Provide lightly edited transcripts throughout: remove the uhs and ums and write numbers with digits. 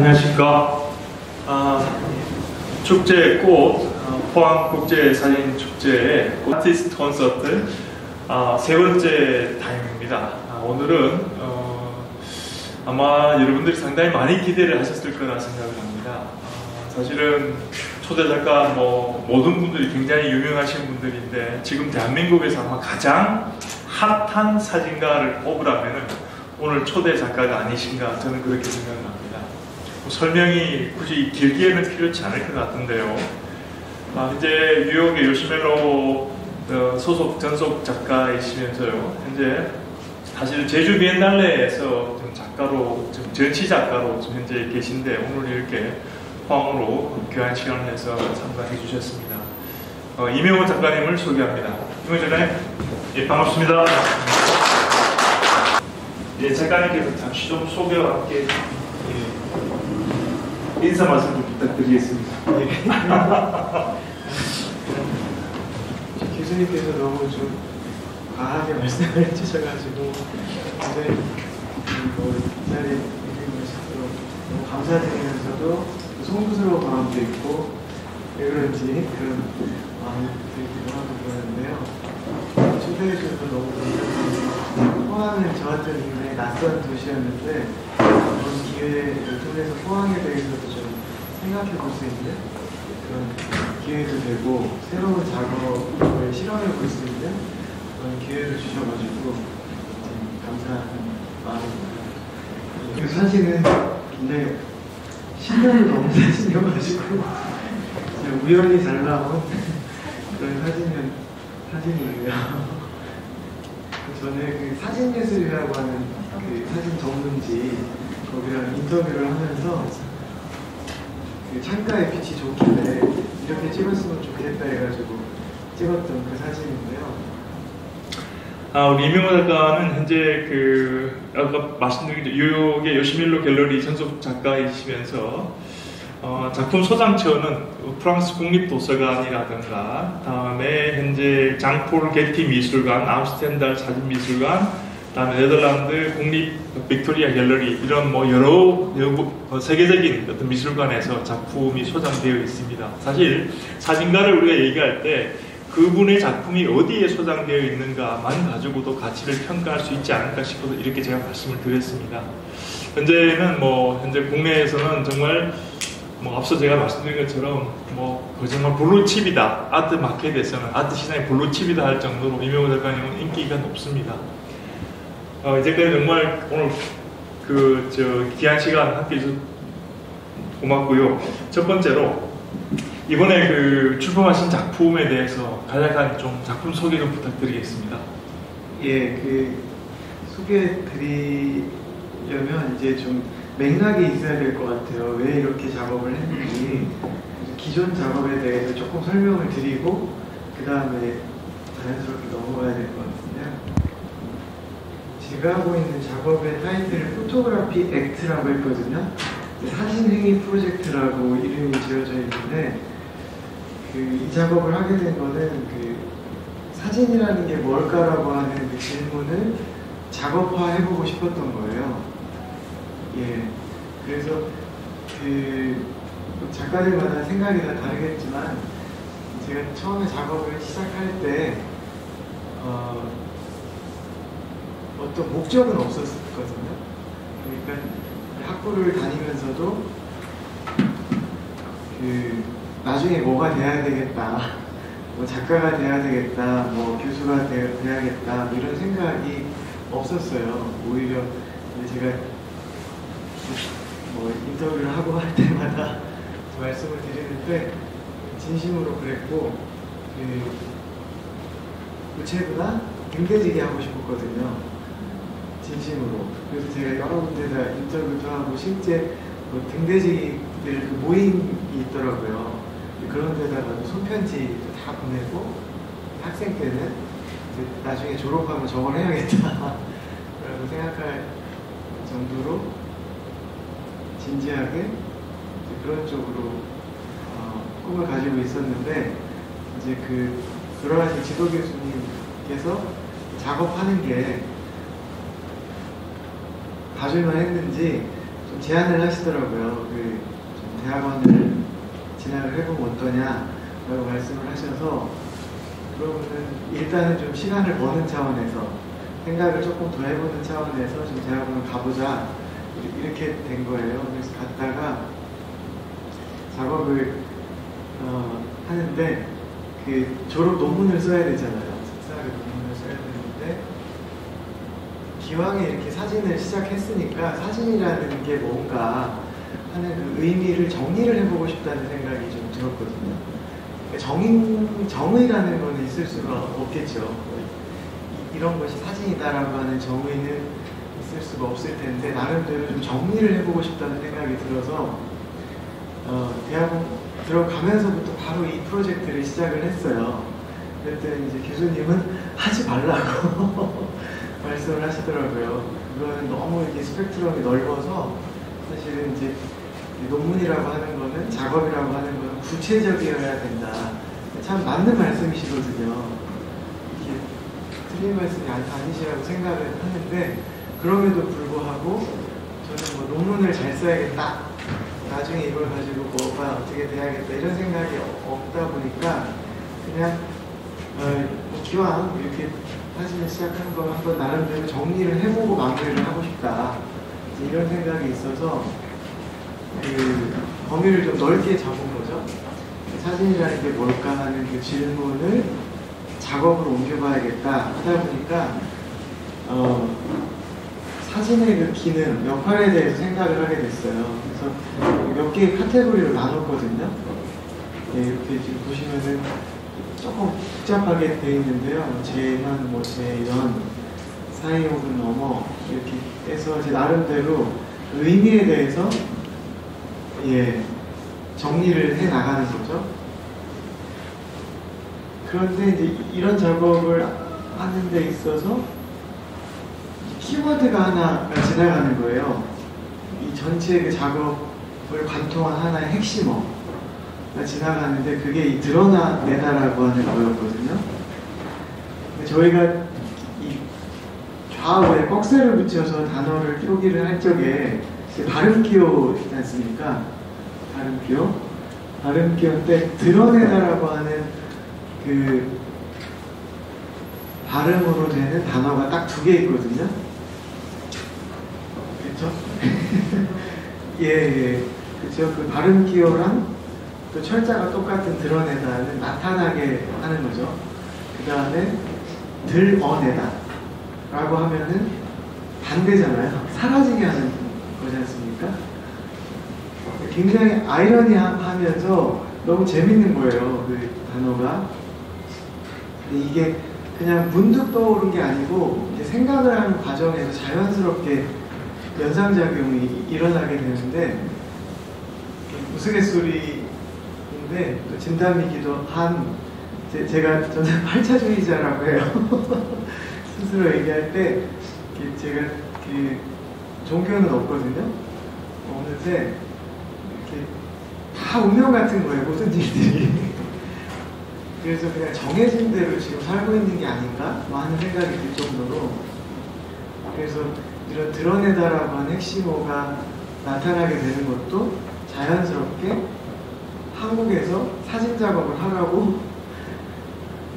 안녕하십니까. 축제 꽃, 포항국제사진축제의 아티스트 콘서트 세 번째 타임입니다. 오늘은 아마 여러분들이 상당히 많이 기대를 하셨을 거라 생각을 합니다. 사실은 초대 작가 모든 분들이 굉장히 유명하신 분들인데 지금 대한민국에서 아마 가장 핫한 사진가를 뽑으라면 오늘 초대 작가가 아니신가 저는 그렇게 생각을 합니다. 설명이 굳이 길게는 필요치 않을 것 같은데요. 현재 뉴욕의 요시멜로 소속 전속 작가이시면서요. 현재 사실 제주 비엔날레에서 좀 작가로, 좀 전시 작가로 좀 현재 계신데 오늘 이렇게 포항으로 귀한 시간을 내서 참가해 주셨습니다. 이명호 작가님을 소개합니다. 이명호 작가님, 예, 반갑습니다. 예, 작가님께서 잠시 좀 소개와 함께 인사 말씀 좀 부탁드리겠습니다. 예. 교수님께서 너무 좀 과하게 말씀을 해주셔가지고 굉장히 이 자리에 계셔서 너무 감사드리면서도 송구스러운 마음도 있고 왜 그런지 그런 마음이 들기도 하고 그러는데요. 초대해 주셔서 너무 감사드립니다. 포항은 저한테는 굉장히 낯선 도시였는데 이번 기회를 통해서 포항에 대해서도 좀 생각해 볼 수 있는 그런 기회도 되고 새로운 작업을 실험해 볼 수 있는 그런 기회를 주셔가지고 감사한 마음입니다. 그 사진은 굉장히 신경을 너무 사진이어가지고 우연히 잘 나온 그런 사진이에요. 전에 그 사진예술이라고 하는 그 사진 전문지 거기랑 인터뷰를 하면서 그 창가에 빛이 좋길래 이렇게 찍었으면 좋겠다 해가지고 찍었던 그 사진인데요. 우리 이명호 작가는 현재 아까 말씀드린 뉴욕의 요시멜로 갤러리 전속 작가이시면서 작품 소장처는 프랑스 국립도서관이라든가 다음에 현재 장폴 게티 미술관, 암스테르담 사진미술관, 다음에 네덜란드 국립 빅토리아 갤러리 이런 여러 세계적인 어떤 미술관에서 작품이 소장되어 있습니다. 사실 사진가를 우리가 얘기할 때 그분의 작품이 어디에 소장되어 있는가만 가지고도 가치를 평가할 수 있지 않을까 싶어서 이렇게 제가 말씀을 드렸습니다. 현재는 현재 국내에서는 정말 앞서 제가 말씀드린 것처럼 정말 블루칩이다. 아트 마켓에서는 아트 시장의 블루칩이다 할 정도로 이명호 작가님은 인기가 높습니다. 이제까지 정말 오늘 귀한 시간 함께 해주셔서 고맙고요. 첫 번째로 이번에 출품하신 작품에 대해서 간략한 좀 작품 소개 좀 부탁드리겠습니다. 예, 소개해 드리려면 이제 좀 맥락이 있어야 될 것 같아요. 왜 이렇게 작업을 했는지 기존 작업에 대해서 조금 설명을 드리고 그 다음에 자연스럽게 넘어가야 될 것 같은데요. 제가 하고 있는 작업의 타이틀을 포토그래피 액트라고 했거든요. 사진행위 프로젝트라고 이름이 지어져 있는데 이 작업을 하게 된 거는 사진이라는 게 뭘까라고 하는 그 질문을 작업화해보고 싶었던 거예요. 예, 그래서 작가들마다 생각이 다 다르겠지만 제가 처음에 작업을 시작할 때 어떤 목적은 없었거든요. 그러니까 학교를 다니면서도 나중에 뭐가 돼야 되겠다, 작가가 돼야 되겠다, 교수가 돼야겠다 이런 생각이 없었어요. 오히려 제가 인터뷰를 하고 할 때마다 말씀을 드리는데 진심으로 그랬고 우체부나 등대지기 하고 싶었거든요. 진심으로. 그래서 제가 여러 군데다 인터뷰도 하고 실제 등대지기들 모임이 있더라고요. 그런 데다가도 손편지 다 보내고 학생 때는 나중에 졸업하면 저걸 해야겠다 라고 생각할 정도로 진지하게 그런 쪽으로 꿈을 가지고 있었는데 이제 돌아가신 지도 교수님께서 작업하는 게 봐줄만 했는지 좀 제안을 하시더라고요. 좀 대학원을 진학을 해보면 어떠냐라고 말씀을 하셔서 그러면은 일단은 좀 시간을 버는 차원에서 생각을 조금 더 해보는 차원에서 좀 대학원을 가보자 이렇게 된 거예요. 그래서 갔다가 작업을 하는데 졸업 논문을 써야 되잖아요. 석사학위 논문을 써야 되는데 기왕에 이렇게 사진을 시작했으니까 사진이라는 게 뭔가 하는 그 의미를 정리를 해보고 싶다는 생각이 좀 들었거든요. 정의라는 거는 있을 수가 없겠죠. 이런 것이 사진이다라고 하는 정의는 있을 수가 없을 텐데 나름대로 좀 정리를 해보고 싶다는 생각이 들어서 대학원 들어가면서부터 바로 이 프로젝트를 시작을 했어요. 그랬더니 이제 교수님은 하지 말라고 말씀을 하시더라고요. 그거는 너무 이게 스펙트럼이 넓어서 사실은 이제 논문이라고 하는 거는 작업이라고 하는 거는 구체적이어야 된다. 참 맞는 말씀이시거든요. 이게 틀린 말씀이 아니시라고 생각을 하는데 그럼에도 불구하고 저는 뭐 논문을 잘 써야겠다. 나중에 이걸 가지고 뭐가 어떻게 돼야겠다 이런 생각이 없다 보니까 그냥 기왕 이렇게 사진을 시작한 거 한번 나름대로 정리를 해보고 마무리를 하고 싶다 이런 생각이 있어서 범위를 좀 넓게 잡은 거죠. 사진이라는 게 뭘까 하는 그 질문을 작업으로 옮겨봐야겠다 하다 보니까 사진의 그 기능, 역할에 대해서 생각을 하게 됐어요. 그래서 몇 개의 카테고리로 나눴거든요. 네, 이렇게 지금 보시면은 조금 복잡하게 되어 있는데요. 재현, 재현, 사이 혹은 넘어 이렇게 해서 제 나름대로 의미에 대해서 정리를 해 나가는 거죠. 그런데 이제 이런 작업을 하는 데 있어서 키워드가 하나가 지나가는 거예요. 이 전체 그 작업을 관통한 하나의 핵심어가 지나가는데 그게 이 드러내다라고 하는 거였거든요. 저희가 이 좌우에 꺽쇠를 붙여서 단어를 표기를 할 적에 발음기호 있지 않습니까? 발음기호인데 드러내다라고 하는 그 발음으로 되는 단어가 딱 2개 있거든요. 그렇죠? 예. 그렇죠. 그 발음기호랑 또 철자가 똑같은 드러내다는 나타나게 하는 거죠. 그 다음에 들어내다 라고 하면은 반대잖아요. 사라지게 하는 거지 않습니까? 굉장히 아이러니하면서 너무 재밌는 거예요. 그 단어가. 근데 이게 그냥 문득 떠오른 게 아니고 이제 생각을 하는 과정에서 자연스럽게 연상작용이 일어나게 되는데 우스갯소리인데 또 진담이기도 한 저는 8차주의자라고 해요. 스스로 얘기할 때 제가 종교는 없거든요. 없는데 이렇게 다 운명 같은 거예요. 모든 일들이. 그래서 그냥 정해진 대로 지금 살고 있는 게 아닌가 하는 생각이 들 정도로 그래서 이런 드러내다라고 하는 핵심어가 나타나게 되는 것도 자연스럽게 한국에서 사진 작업을 하라고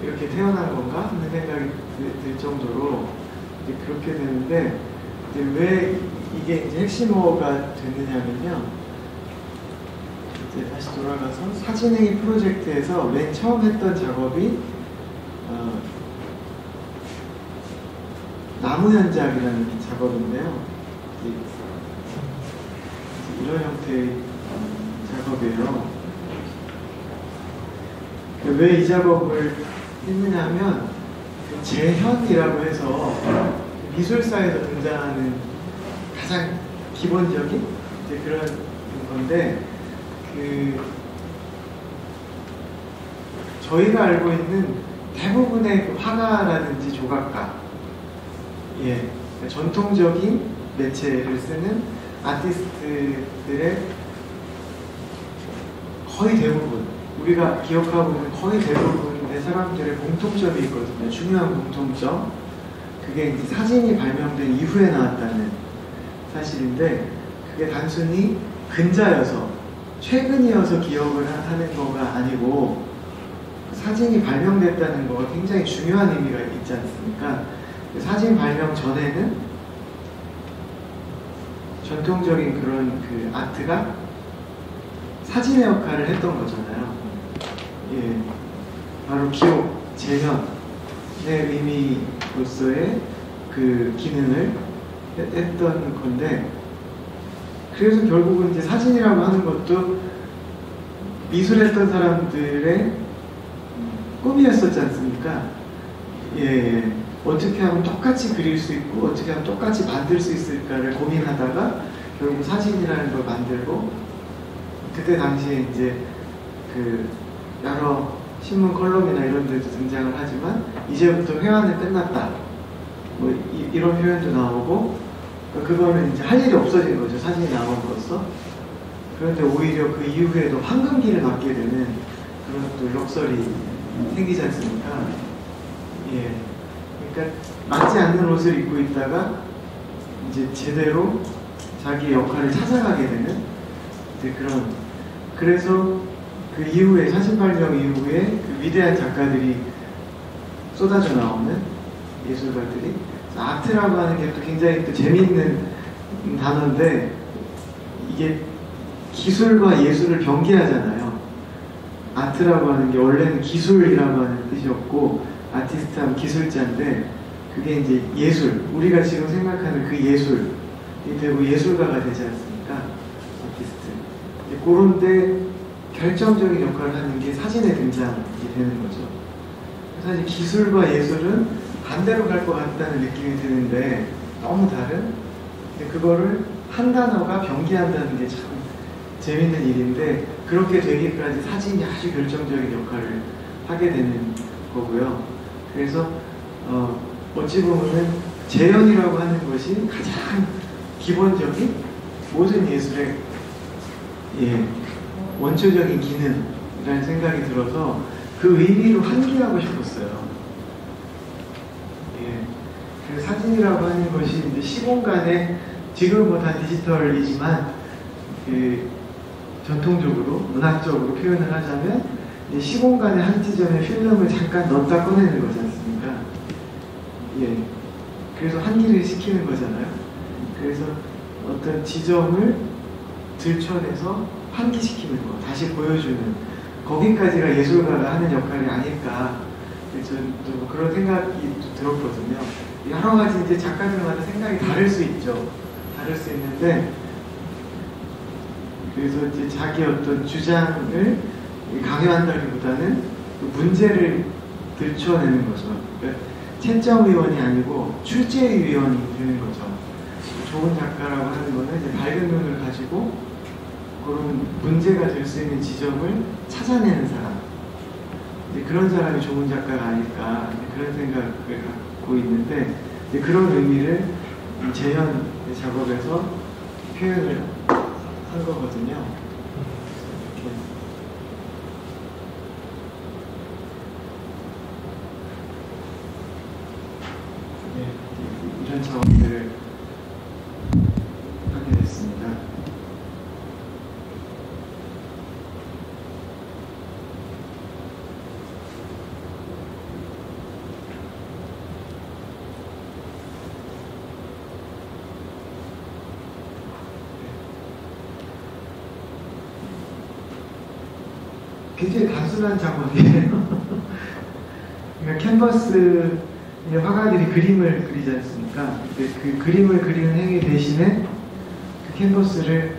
이렇게 태어난 건가 하는 생각이 들 정도로 이제 그렇게 되는데 이제 왜 이게 이제 핵심어가 됐느냐면요. 이제 다시 돌아가서 사진행위 프로젝트에서 맨 처음 했던 작업이 나무 현작이라는 작업인데요. 이런 형태의 작업이에요. 왜 이 작업을 했느냐 하면 재현이라고 해서 미술사에서 등장하는 가장 기본적인 이제 그런 건데 저희가 알고 있는 대부분의 그 화가라든지 조각가 전통적인 매체를 쓰는 아티스트들의 거의 대부분 우리가 기억하고 있는 거의 대부분의 사람들의 공통점이 있거든요. 중요한 공통점. 그게 이제 사진이 발명된 이후에 나왔다는 사실인데 그게 단순히 근자여서 최근이어서 기억을 하는 거가 아니고 사진이 발명됐다는 거가 굉장히 중요한 의미가 있지 않습니까? 사진 발명 전에는 전통적인 그런 그 아트가 사진의 역할을 했던 거잖아요. 예, 바로 기록, 재현의 의미로서의 그 기능을 했던 건데, 그래서 결국은 이제 사진이라고 하는 것도 미술했던 사람들의 꿈이었었지 않습니까? 예, 어떻게 하면 똑같이 그릴 수 있고 어떻게 하면 똑같이 만들 수 있을까를 고민하다가 결국 사진이라는 걸 만들고, 그때 당시에 이제 그 여러 신문 컬럼이나 이런 데도 등장을 하지만 이제부터 회화는 끝났다, 뭐 이런 표현도 나오고, 그거는 이제 할 일이 없어진 거죠, 사진이 나옴으로써. 그런데 오히려 그 이후에도 황금기를 맞게 되는 그런 또 역설이 생기지 않습니까? 예. 그러니까 맞지 않는 옷을 입고 있다가 이제 제대로 자기 역할을 찾아가게 되는 이제 그런. 그래서 그 이후에 사진 발명 이후에 그 위대한 작가들이 쏟아져 나오는 예술가들이, 아트라고 하는 게 또 굉장히 또 재미있는 단어인데, 이게 기술과 예술을 병기하잖아요. 아트라고 하는 게 원래는 기술이라고 하는 뜻이었고, 아티스트 하면 기술자인데, 그게 이제 예술, 우리가 지금 생각하는 그 예술이 되고 예술가가 되지 않습니까? 아티스트. 그런데 결정적인 역할을 하는 게 사진의 등장이 되는 거죠. 사실 기술과 예술은 반대로 갈 것 같다는 느낌이 드는데 너무 다른? 근데 그거를 한 단어가 병기한다는 게 참 재밌는 일인데, 그렇게 되기까지 사진이 아주 결정적인 역할을 하게 되는 거고요. 그래서 어찌 보면은 재현이라고 하는 것이 가장 기본적인 모든 예술의 원초적인 기능이라는 생각이 들어서 그 의미로 환기하고 싶었어요. 그래서 사진이라고 하는 것이 이제 시공간에, 지금은 뭐 다 디지털이지만 그 전통적으로 문학적으로 표현을 하자면 이제 시공간의 한 지점에 필름을 잠깐 넣었다 꺼내는 거지 않습니까? 예. 그래서 환기를 시키는 거잖아요. 그래서 어떤 지점을 들춰내서 환기시키는 거, 다시 보여주는, 거기까지가 예술가가 하는 역할이 아닐까. 저는 또 그런 생각이 들었거든요. 여러 가지 이제 작가들마다 생각이 다를 수 있죠. 다를 수 있는데, 그래서 이제 자기 어떤 주장을 강요한다기보다는 그 문제를 들춰내는 거죠. 그러니까 채점위원이 아니고 출제위원이 되는 거죠. 좋은 작가라고 하는 거는 이제 밝은 눈을 가지고 그런 문제가 될 수 있는 지점을 찾아내는 사람. 그런 사람이 좋은 작가가 아닐까, 그런 생각을 갖고 있는데, 그런 의미를 재현 작업에서 표현을 한 거거든요. 이렇게. 이런 작업들을 하게 됐습니다. 굉장히 단순한 작업이에요. 그러니까 캔버스 화가들이 그림을 그리지 않습니까? 그 그림을 그리는 행위 대신에 그 캔버스를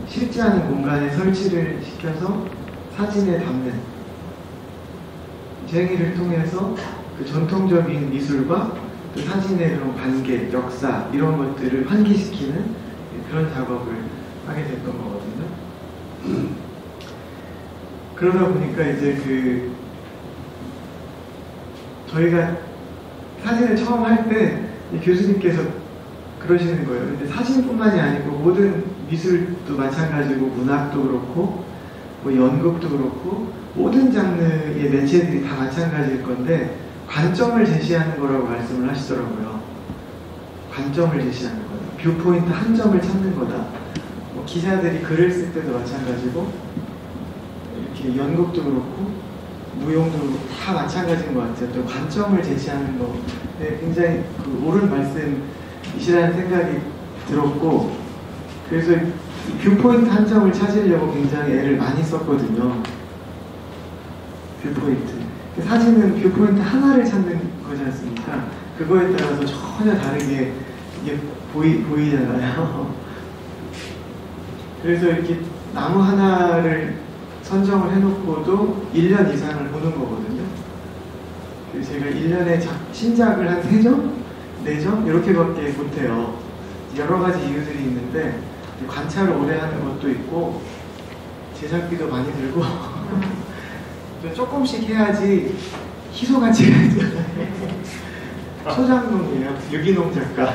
실제 하는 공간에 설치를 시켜서 사진에 담는 행위를 통해서 그 전통적인 미술과 그 사진의 그런 관계, 역사 이런 것들을 환기시키는 그런 작업을 하게 됐던 거거든요. 그러다 보니까 이제 저희가 사진을 처음 할 때 교수님께서 그러시는 거예요. 근데 사진뿐만이 아니고 모든 미술도 마찬가지고 문학도 그렇고 뭐 연극도 그렇고 모든 장르의 매체들이 다 마찬가지일 건데 관점을 제시하는 거라고 말씀을 하시더라고요. 관점을 제시하는 거예요. 뷰포인트 한 점을 찾는 거다. 뭐 기자들이 글을 쓸 때도 마찬가지고 이렇게 연극도 그렇고 무용도 그렇고 다 마찬가지인 것 같아요. 또 관점을 제시하는 거 굉장히 그 옳은 말씀이시라는 생각이 들었고, 그래서 이 뷰포인트 한 점을 찾으려고 굉장히 애를 많이 썼거든요. 뷰포인트. 사진은 뷰포인트 하나를 찾는 거지 않습니까? 그거에 따라서 전혀 다르게 이게 보이잖아요. 그래서 이렇게 나무 하나를 선정을 해놓고도 1년 이상을 보는 거거든요. 그래서 제가 1년에 신작을 한 3점? 4점? 이렇게밖에 못해요. 여러 가지 이유들이 있는데 관찰을 오래 하는 것도 있고 제작비도 많이 들고 조금씩 해야지 희소가치가 있잖아요. 소장농이에요. 유기농 작가.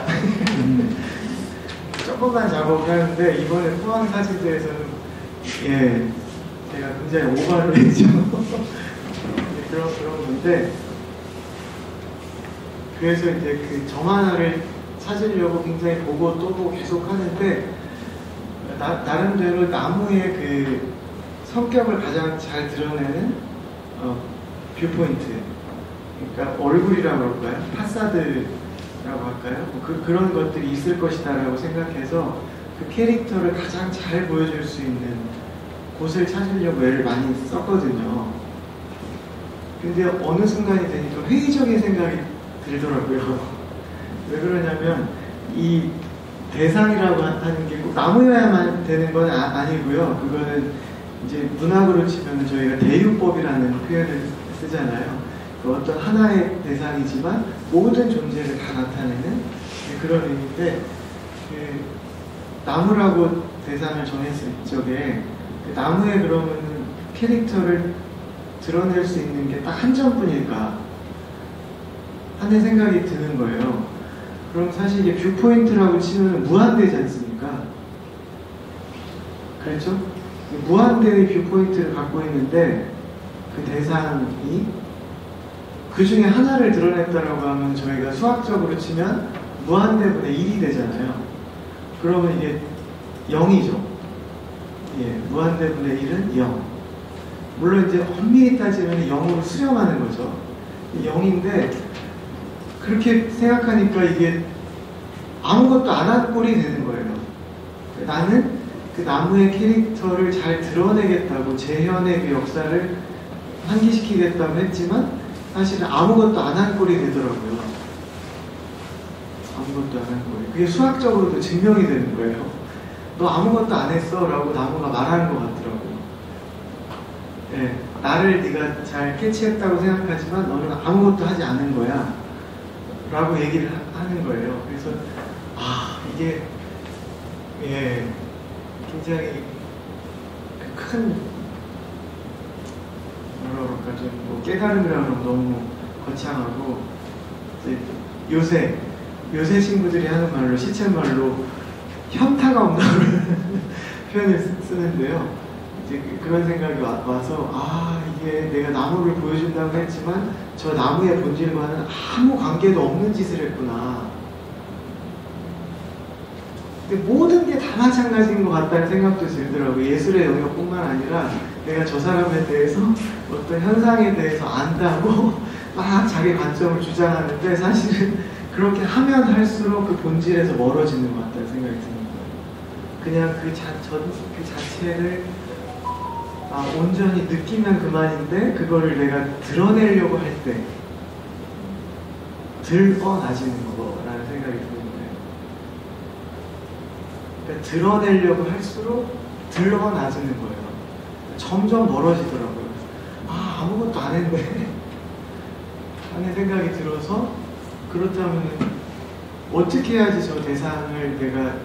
조금만 작업을 하는데 이번에 포항 사진대에서는 예, 제가 굉장히 오버를 했죠. 그런 건데, 그래서 이제 그 점 하나를 찾으려고 굉장히 보고 또 보고 계속 하는데 나름대로 나무의 그 성격을 가장 잘 드러내는 뷰포인트, 그러니까 얼굴이라고 할까요? 파사드라고 할까요? 그런 것들이 있을 것이다라고 생각해서 그 캐릭터를 가장 잘 보여줄 수 있는 곳을 찾으려고 애를 많이 썼거든요. 근데 어느 순간이 되니까 회의적인 생각이 들더라고요. 왜 그러냐면 이 대상이라고 하는 게 꼭 나무여야만 되는 건 아니고요. 그거는 이제 문학으로 치면 저희가 대유법이라는 표현을 쓰잖아요. 그 어떤 하나의 대상이지만 모든 존재를 다 나타내는 그런 의미인데, 그 나무라고 대상을 정했을 적에 그 나무에 그러면 캐릭터를 드러낼 수 있는 게 딱 한 점뿐일까 하는 생각이 드는 거예요. 그럼 사실 이게 뷰포인트라고 치면 무한대지 않습니까? 그렇죠? 무한대의 뷰포인트를 갖고 있는데 그 대상이 그 중에 하나를 드러냈다라고 하면 저희가 수학적으로 치면 무한대분의 1이 되잖아요. 그러면 이게 0이죠. 예, 무한대분의 1은 0. 물론 이제 엄밀히 따지면 0으로 수렴하는 거죠. 0인데 그렇게 생각하니까 이게 아무것도 안 한 꼴이 되는 거예요. 나는 그 나무의 캐릭터를 잘 드러내겠다고 재현의 그 역사를 환기시키겠다고 했지만 사실은 아무것도 안 한 꼴이 되더라고요. 아무것도 안 한 꼴이. 그게 수학적으로도 증명이 되는 거예요. 너 아무것도 안 했어 라고 나무가 말하는 것 같더라고요. 예, 나를 네가 잘 캐치했다고 생각하지만 너는 아무것도 하지 않은 거야 라고 얘기를 하는 거예요. 그래서 이게 예, 굉장히 큰 뭐라 그럴까 좀 뭐 깨달음이라면 너무 거창하고 이제 요새 친구들이 하는 말로 시쳇말로 현타가 온다는 표현을 쓰는데요. 이제 그런 생각이 와서 이게 내가 나무를 보여준다고 했지만 저 나무의 본질과는 아무 관계도 없는 짓을 했구나. 근데 모든 게 다 마찬가지인 것 같다는 생각도 들더라고요. 예술의 영역뿐만 아니라 내가 저 사람에 대해서 어떤 현상에 대해서 안다고 막 자기 관점을 주장하는데 사실은 그렇게 하면 할수록 그 본질에서 멀어지는 것 같다는 생각이 드는 거예요. 그냥 그 자체를 온전히 느끼면 그만인데 그거를 내가 드러내려고 할 때 드러나지는 거라는 생각이 드는 거예요. 그러니까 드러내려고 할수록 드러나지는 거예요. 점점 멀어지더라고요. 아무것도 안 했네 하는 생각이 들어서, 그렇다면 어떻게 해야지 저 대상을 내가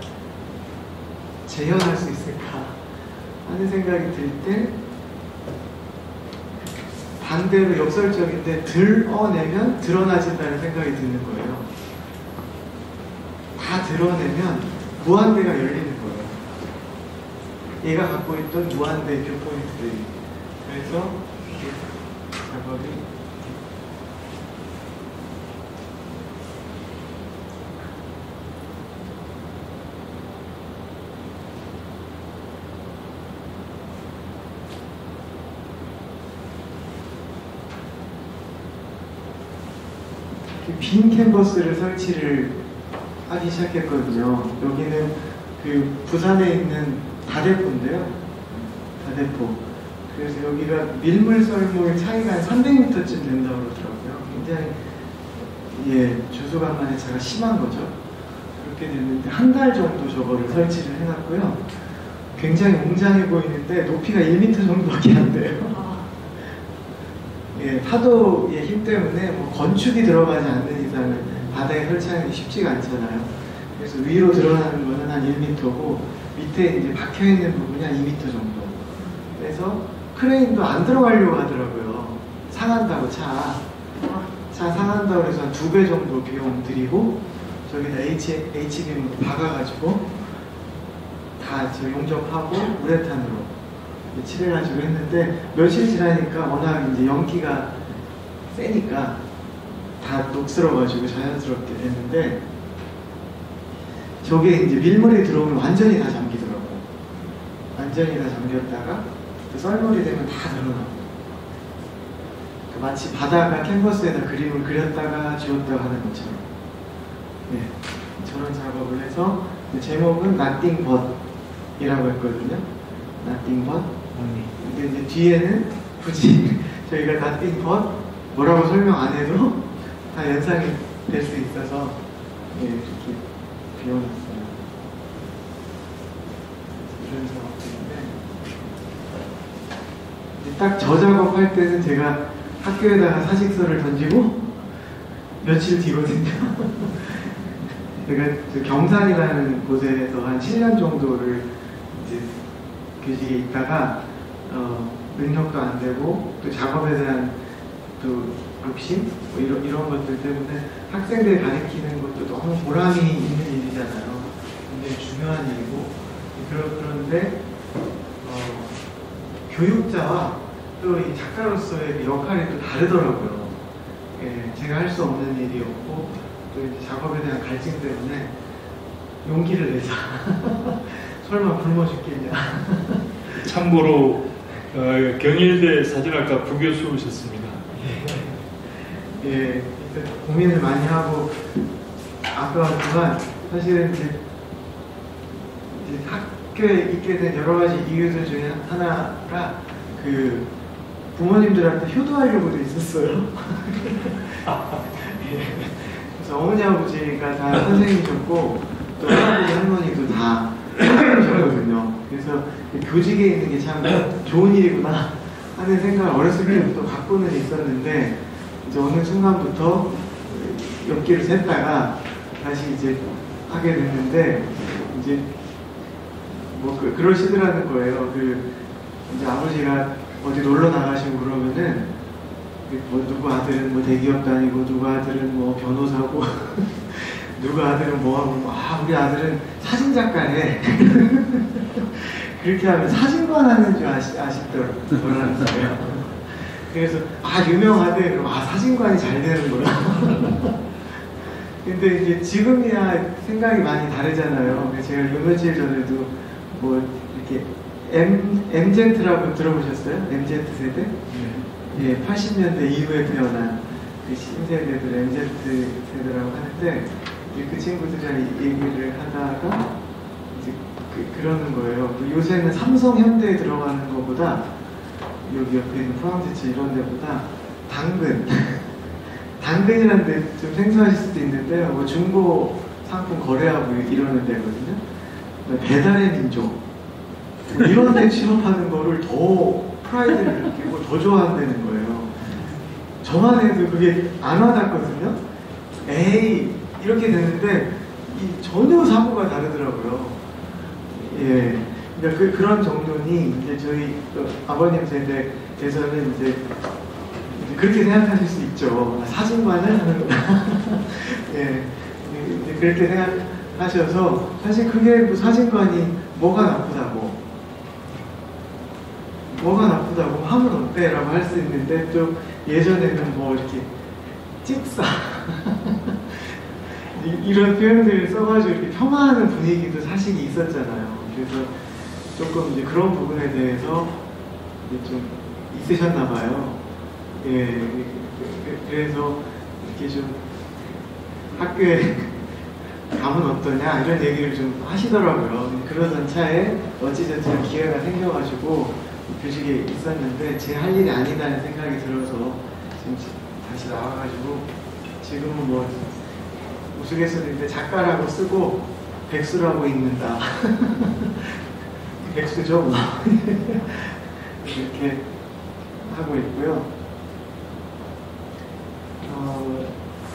재현할 수 있을까 하는 생각이 들 때 반대로 역설적인데 드러내면 드러나진다는 생각이 드는 거예요. 다 드러내면 무한대가 열리는 거예요. 얘가 갖고 있던 무한대 뷰포인트들이. 그래서 작업이 빈 캔버스를 설치를 하기 시작했거든요. 여기는 그 부산에 있는 다대포인데요. 다대포. 그래서 여기가 밀물 썰물 차이가 한 300m쯤 된다고 그러더라고요. 굉장히 주소간만의 차가 심한 거죠. 그렇게 됐는데 한 달 정도 저거를 설치를 해놨고요. 굉장히 웅장해 보이는데 높이가 1m 정도밖에 안 돼요. 파도의 힘 때문에 뭐 건축이 들어가지 않는 이상은 바다에 설치하는 게 쉽지가 않잖아요. 그래서 위로 드러나는 거는 한 1m고 밑에 이제 박혀 있는 부분이 한 2m 정도. 그래서 크레인도 안 들어가려고 하더라고요. 상한다고 차 상한다고 해서 한 2배 정도 비용 들이고 저기다 HBM으로 박아가지고 다 용접하고 우레탄으로 칠해가지고 했는데 며칠 지나니까 워낙 이제 연기가 세니까 다 녹슬어가지고 자연스럽게 됐는데 저게 이제 밀물이 들어오면 완전히 다 잠기더라고요. 완전히 다 잠겼다가 또 썰물이 되면 다 늘어나고 마치 바다가 캔버스에다 그림을 그렸다가 지웠다가 하는 것처럼 저런 작업을 해서 제목은 Nothing But 이라고 했거든요. Nothing But. 근데 이제 뒤에는 굳이 저희가 Nothing But 뭐라고 설명 안 해도 다 연상이 될 수 있어서 이렇게 비워놨어요. 이런 작업인데 딱 저 작업할 때는 제가 학교에다가 사직서를 던지고 며칠 뒤거든요. 제가 경산이라는 곳에서 한 7년 정도를 이제 교직에 있다가 능력도 안 되고 또 작업에 대한 또 욕심 뭐 이런 것들 때문에 학생들 가르치는 것도 너무 보람이 있는 일이잖아요. 굉장히 중요한 일이고 그런데 교육자와 또 이 작가로서의 그 역할이 또 다르더라고요. 제가 할 수 없는 일이었고 또 이제 작업에 대한 갈증 때문에 용기를 내자. 설마 굶어 죽겠냐. 참고로 경일대 사진학과 부교수셨습니다. 고민을 많이 하고 아까웠지만 사실은 이제 학교에 있게 된 여러 가지 이유들 중에 하나가 그 부모님들한테 효도하려고도 있었어요. 그래서 어머니 아버지가 다 선생님이셨고 또 할아버지 할머니도 다 선생님이셨거든요. 그래서 교직에 있는 게 참 좋은 일이구나 하는 생각을 어렸을 때부터 갖고는 있었는데 이제 어느 순간부터 옆길을 샜다가 다시 이제 하게 됐는데 이제 뭐 그러시더라는 거예요. 이제 아버지가 어디 놀러 나가시고 그러면은 뭐 누구 아들은 뭐 대기업 다니고 누구 아들은 뭐 변호사고 누구 아들은 뭐하고 우리 아들은 사진작가래. 그렇게 하면 사진관 하는 줄 아시더라는 거예요. 그래서 유명하대. 그럼 사진관이 잘 되는 거야. 근데 이제 지금이야 생각이 많이 다르잖아요. 제가 요 며칠 전에도 뭐 이렇게 MZ라고 들어보셨어요? MZ 세대? 예, 80년대 이후에 태어난 그 신세대들 MZ 세대라고 하는데 그 친구들이랑 얘기를 하다가 이제 그러는 거예요. 요새는 삼성 현대에 들어가는 것보다 여기 옆에 있는 포항제철 이런 데보다 당근이라는 데 좀 생소하실 수도 있는데 뭐 중고 상품 거래하고 이러는 데거든요. 배달의 민족 이런 데 취업하는 거를 더 프라이드를 느끼고 더 좋아한다는 거예요. 저만 해도 그게 안 와닿거든요. 에이 이렇게 되는데 전혀 사고가 다르더라고요. 예, 그러니까 그런 정도니 이제 저희 아버님 세대에서는 이제 그렇게 생각하실 수 있죠. 사진관을 하는 거다. 예, 이제 그렇게 생각하셔서 사실 그게 뭐 사진관이 뭐가 나쁘다고 하면 어때? 라고 할 수 있는데 또 예전에는 뭐 이렇게 찍사 이런 표현들을 써가지고 이렇게 폄하하는 분위기도 사실 있었잖아요. 그래서 조금 이제 그런 부분에 대해서 이제 좀 있으셨나 봐요. 예, 그래서 이렇게 좀 학교에 가면 어떠냐 이런 얘기를 좀 하시더라고요. 그러던 차에 어찌됐든 기회가 생겨가지고 교직에 있었는데 제 할 일이 아니다는 생각이 들어서 지금 다시 나와가지고 지금은 뭐 우스갯소리인데 작가라고 쓰고 백수라고 읽는다. 백수죠 뭐. 이렇게 하고 있고요.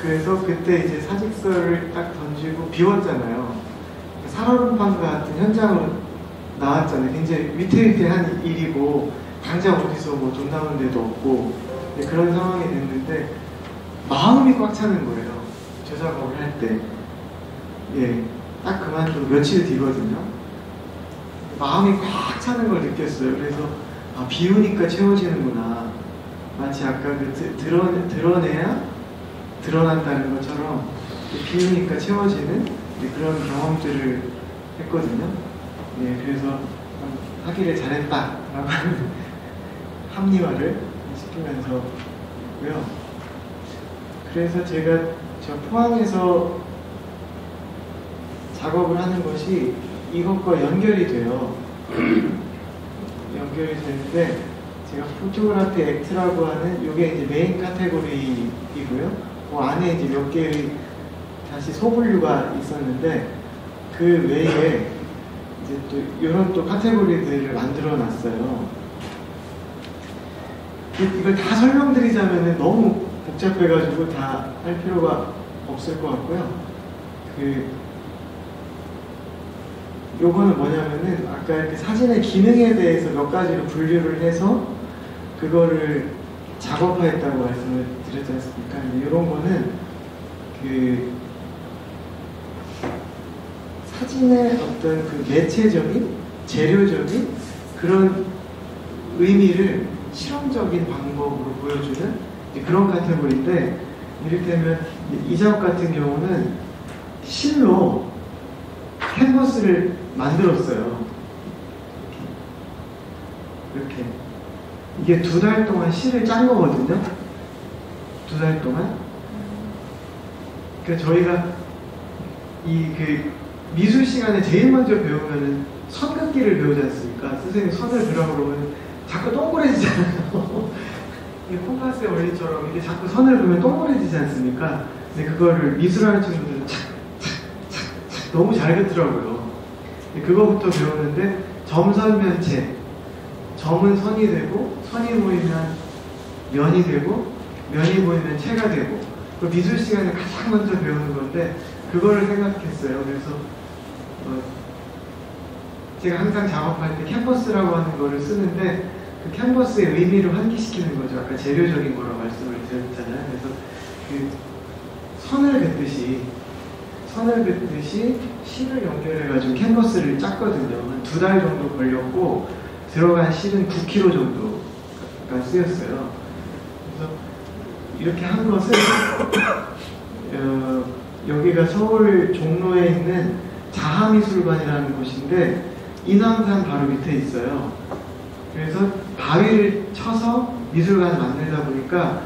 그래서 그때 이제 사직서를 딱 던지고 비웠잖아요. 살얼음판 같은 현장으로 나왔잖아요. 굉장히 위태위태한 일이고 당장 어디서 뭐 돈 나오는 데도 없고 그런 상황이 됐는데 마음이 꽉 차는 거예요. 저 작업을 할 때. 예, 딱 그만두고 며칠 뒤거든요. 마음이 꽉 차는 걸 느꼈어요. 그래서 아, 비우니까 채워지는구나. 마치 아까 그 드러내야 드러난다는 것처럼 비우니까 채워지는 그런 경험들을 했거든요. 네, 그래서 하기를 잘했다라고 하는 합리화를 시키면서고요. 그래서 제가 저 포항에서 작업을 하는 것이 이것과 연결이 돼요. 연결이 되는데 제가 포토그래피 액트라고 하는 이게 이제 메인 카테고리이고요. 그 안에 이제 몇 개의 다시 소분류가 있었는데 그 외에 이제 또 이런 또 카테고리들을 만들어 놨어요. 이걸 다 설명드리자면 너무 복잡해가지고 다 할 필요가 없을 것 같고요. 요거는 뭐냐면은 아까 이렇게 사진의 기능에 대해서 몇 가지로 분류를 해서 그거를 작업화했다고 말씀을 드렸지 않습니까? 이런 거는 그 사진의 어떤 그 매체적인 재료적인 그런 의미를 실험적인 방법으로 보여주는 그런 카테고리인데, 이를테면 이 작업 같은 경우는 실로 캔버스를 만들었어요. 이렇게 이게 2달 동안 실을 짠 거거든요. 2달 동안. 그러니까 저희가 이 그 미술 시간에 제일 먼저 배우면은 선긋기를 배우지 않습니까? 선생님 선을 그으라고 그러면 자꾸 동그래지잖아요. 콤파스의 원리처럼 이게 자꾸 선을 그으면 동그래지지 않습니까? 근데 그거를 미술하는 친구들은 착착착착 너무 잘 긋더라고요. 그거부터 배우는데 점선면체, 점은 선이 되고 선이 보이면 면이 되고 면이 보이면 체가 되고, 그 미술 시간에 가장 먼저 배우는 건데 그거를 생각했어요. 그래서 제가 항상 작업할 때 캔버스라고 하는 거를 쓰는데 그 캔버스의 의미를 환기시키는 거죠. 아까 재료적인 거라고 말씀을 드렸잖아요. 그래서 그 선을 긋듯이 실을 연결해가지고 캔버스를 짰거든요. 한 2달 정도 걸렸고 들어간 실은 9kg 정도가 쓰였어요. 그래서 이렇게 한 것은 여기가 서울 종로에 있는 자하미술관이라는 곳인데 인왕산 바로 밑에 있어요. 그래서 바위를 쳐서 미술관을 만들다 보니까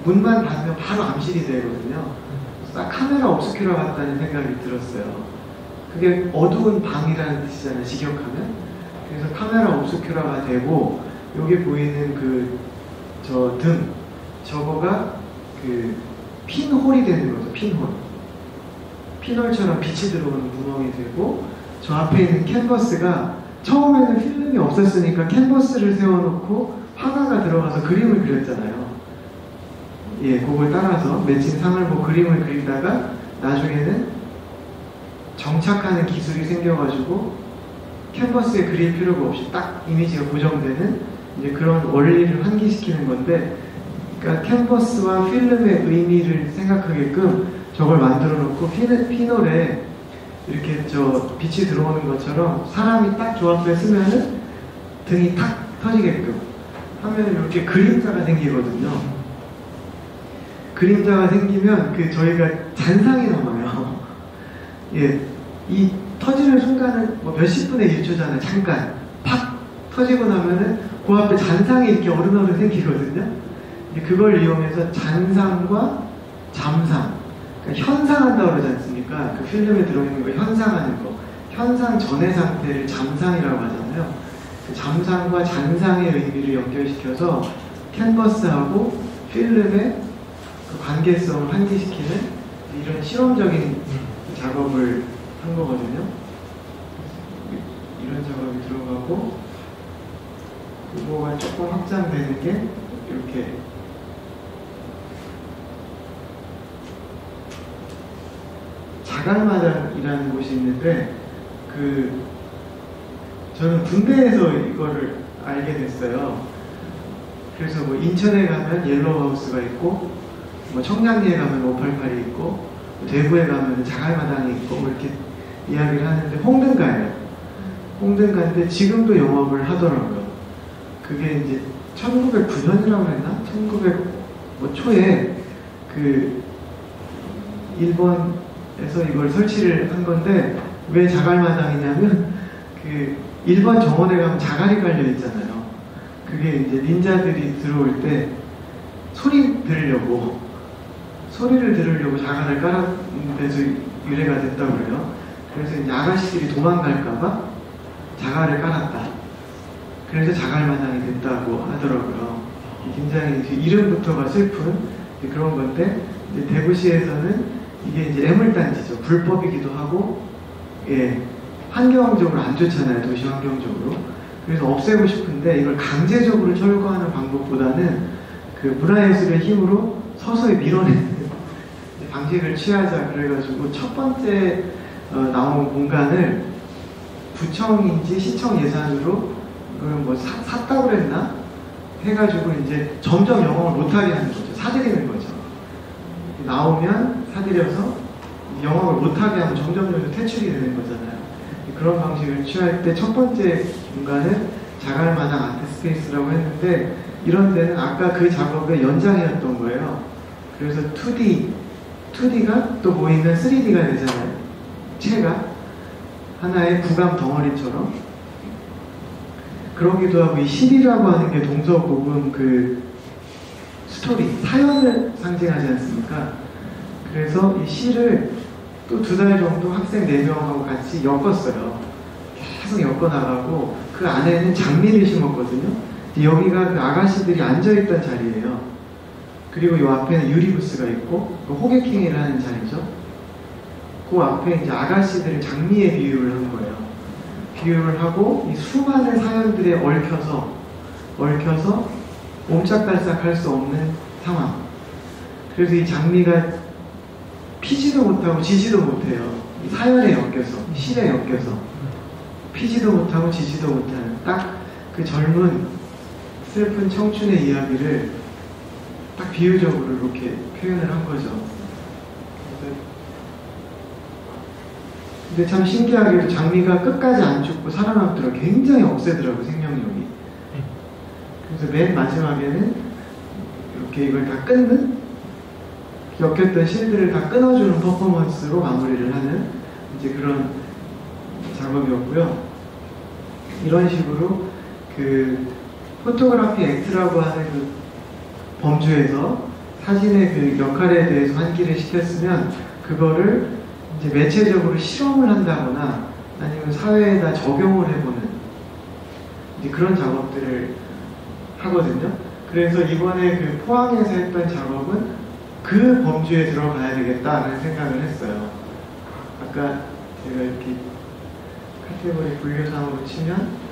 문만 닫으면 바로 암실이 되거든요. 딱 카메라 obscura 같다는 생각이 들었어요. 그게 어두운 방이라는 뜻이잖아요, 직역하면. 그래서 카메라 obscura가 되고 여기 보이는 저 등, 저거가 그 핀홀이 되는 거죠. 핀홀처럼 빛이 들어오는 구멍이 되고, 저 앞에 있는 캔버스가 처음에는 필름이 없었으니까 캔버스를 세워놓고 화가가 들어가서 그림을 그렸잖아요. 예, 그걸 따라서 맺힌 상을 보고 그림을 그리다가 나중에는 정착하는 기술이 생겨가지고 캔버스에 그릴 필요가 없이 딱 이미지가 고정되는 이제 그런 원리를 환기시키는 건데, 그러니까 캔버스와 필름의 의미를 생각하게끔 저걸 만들어 놓고 피놀에 이렇게 저 빛이 들어오는 것처럼 사람이 딱 조합해 쓰면은 등이 탁 터지게끔 하면 이렇게 그림자가 생기거든요. 그림자가 생기면 저희가 잔상이 남아요. 예, 이 터지는 순간은 뭐 몇십 분의 1초잖아요. 잠깐 팍 터지고 나면은 그 앞에 잔상이 이렇게 어른어른 생기거든요. 그걸 이용해서 잔상과 잠상, 그러니까 현상한다고 그러지 않습니까? 그 필름에 들어있는 거 현상하는 거. 현상 전의 상태를 잠상이라고 하잖아요. 그 잠상과 잔상의 의미를 연결시켜서 캔버스하고 필름의 그 관계성을 환기시키는 이런 실험적인 작업을 한 거거든요. 이런 작업이 들어가고 그거가 조금 확장되는 게 이렇게 자갈마당이라는 곳이 있는데 저는 군대에서 이거를 알게 됐어요. 그래서 뭐 인천에 가면 옐로우하우스가 있고 뭐 청량리에 가면 588이 있고 뭐 대구에 가면 자갈마당이 있고 뭐 이렇게 이야기를 하는데 홍등가예요. 홍등가인데 지금도 영업을 하더라고요. 그게 이제 1909년이라고 했나? 1900 뭐 초에 그 일본에서 이걸 설치를 한 건데 왜 자갈마당이냐면 그 일본 정원에 가면 자갈이 깔려 있잖아요. 그게 이제 닌자들이 들어올 때 소리를 들으려고 자갈을 깔았는 데서 유래가 됐다고 그래요. 그래서 이제 아가씨들이 도망갈까봐 자갈을 깔았다. 그래서 자갈마당이 됐다고 하더라고요. 굉장히 이름부터가 슬픈 그런 건데 이제 대구시에서는 이게 이제 애물단지죠. 불법이기도 하고 예, 환경적으로 안 좋잖아요. 도시 환경적으로. 그래서 없애고 싶은데 이걸 강제적으로 철거하는 방법보다는 그 문화예술의 힘으로 서서히 밀어내는 방식을 취하자 그래가지고 첫 번째 나온 공간을 구청인지 시청 예산으로 그걸 뭐 샀다고 그랬나? 해가지고 이제 점점 영업을 못하게 하는 거죠. 사들이는 거죠. 나오면 사들여서 영업을 못하게 하면 점점 퇴출이 되는 거잖아요. 그런 방식을 취할 때 첫 번째 공간은 자갈마당 아트스페이스라고 했는데 이런 데는 아까 그 작업의 연장이었던 거예요. 그래서 2D가 또 보이면 3D가 되잖아요. 체가 하나의 구감 덩어리처럼 그러기도 하고 이 실이라고 하는 게 동서고금 그 스토리, 사연을 상징하지 않습니까? 그래서 이 실을 또 2달 정도 학생 4명하고 같이 엮었어요. 계속 엮어나가고 그 안에는 장미를 심었거든요. 여기가 그 아가씨들이 앉아있던 자리예요. 그리고 이 앞에는 유리부스가 있고 그 호객행위를 하는 자리죠. 그 앞에 이제 아가씨들을 장미에 비유를 한 거예요. 비유를 하고 이 수많은 사연들에 얽혀서 옴짝달싹 할 수 없는 상황. 그래서 이 장미가 피지도 못하고 지지도 못해요. 이 사연에 엮여서, 실에 엮여서 피지도 못하고 지지도 못하는 딱 그 젊은 슬픈 청춘의 이야기를 딱 비유적으로 이렇게 표현을 한 거죠. 근데 참 신기하게도 장미가 끝까지 안 죽고 살아남더라고요. 굉장히 억세더라고요, 생명력이. 그래서 맨 마지막에는 이렇게 이걸 다 끊는, 엮였던 실들을 다 끊어주는 퍼포먼스로 마무리를 하는 이제 그런 작업이었고요. 이런 식으로 그 포토그래피 액트라고 하는 그 범주에서 사진의 그 역할에 대해서 환기를 시켰으면 그거를 이제 매체적으로 실험을 한다거나 아니면 사회에다 적용을 해보는 이제 그런 작업들을 하거든요. 그래서 이번에 그 포항에서 했던 작업은 그 범주에 들어가야 되겠다는 생각을 했어요. 아까 제가 이렇게 카테고리 분류상으로 치면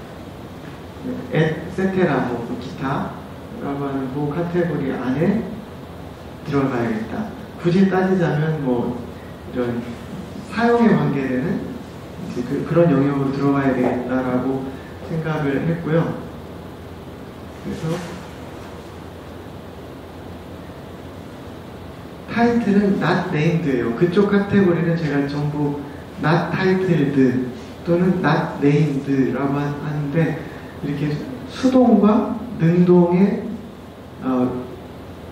에세테라, 뭐 기타라고 하는 그 카테고리 안에 들어가야겠다. 굳이 따지자면 뭐 이런 사용에 관계되는 이제 그런 영역으로 들어가야 되겠다라고 생각을 했고요. 그래서 타이틀은 not named예요. 그쪽 카테고리는 제가 전부 not titled 또는 not named라고 하는데 이렇게 수동과 능동의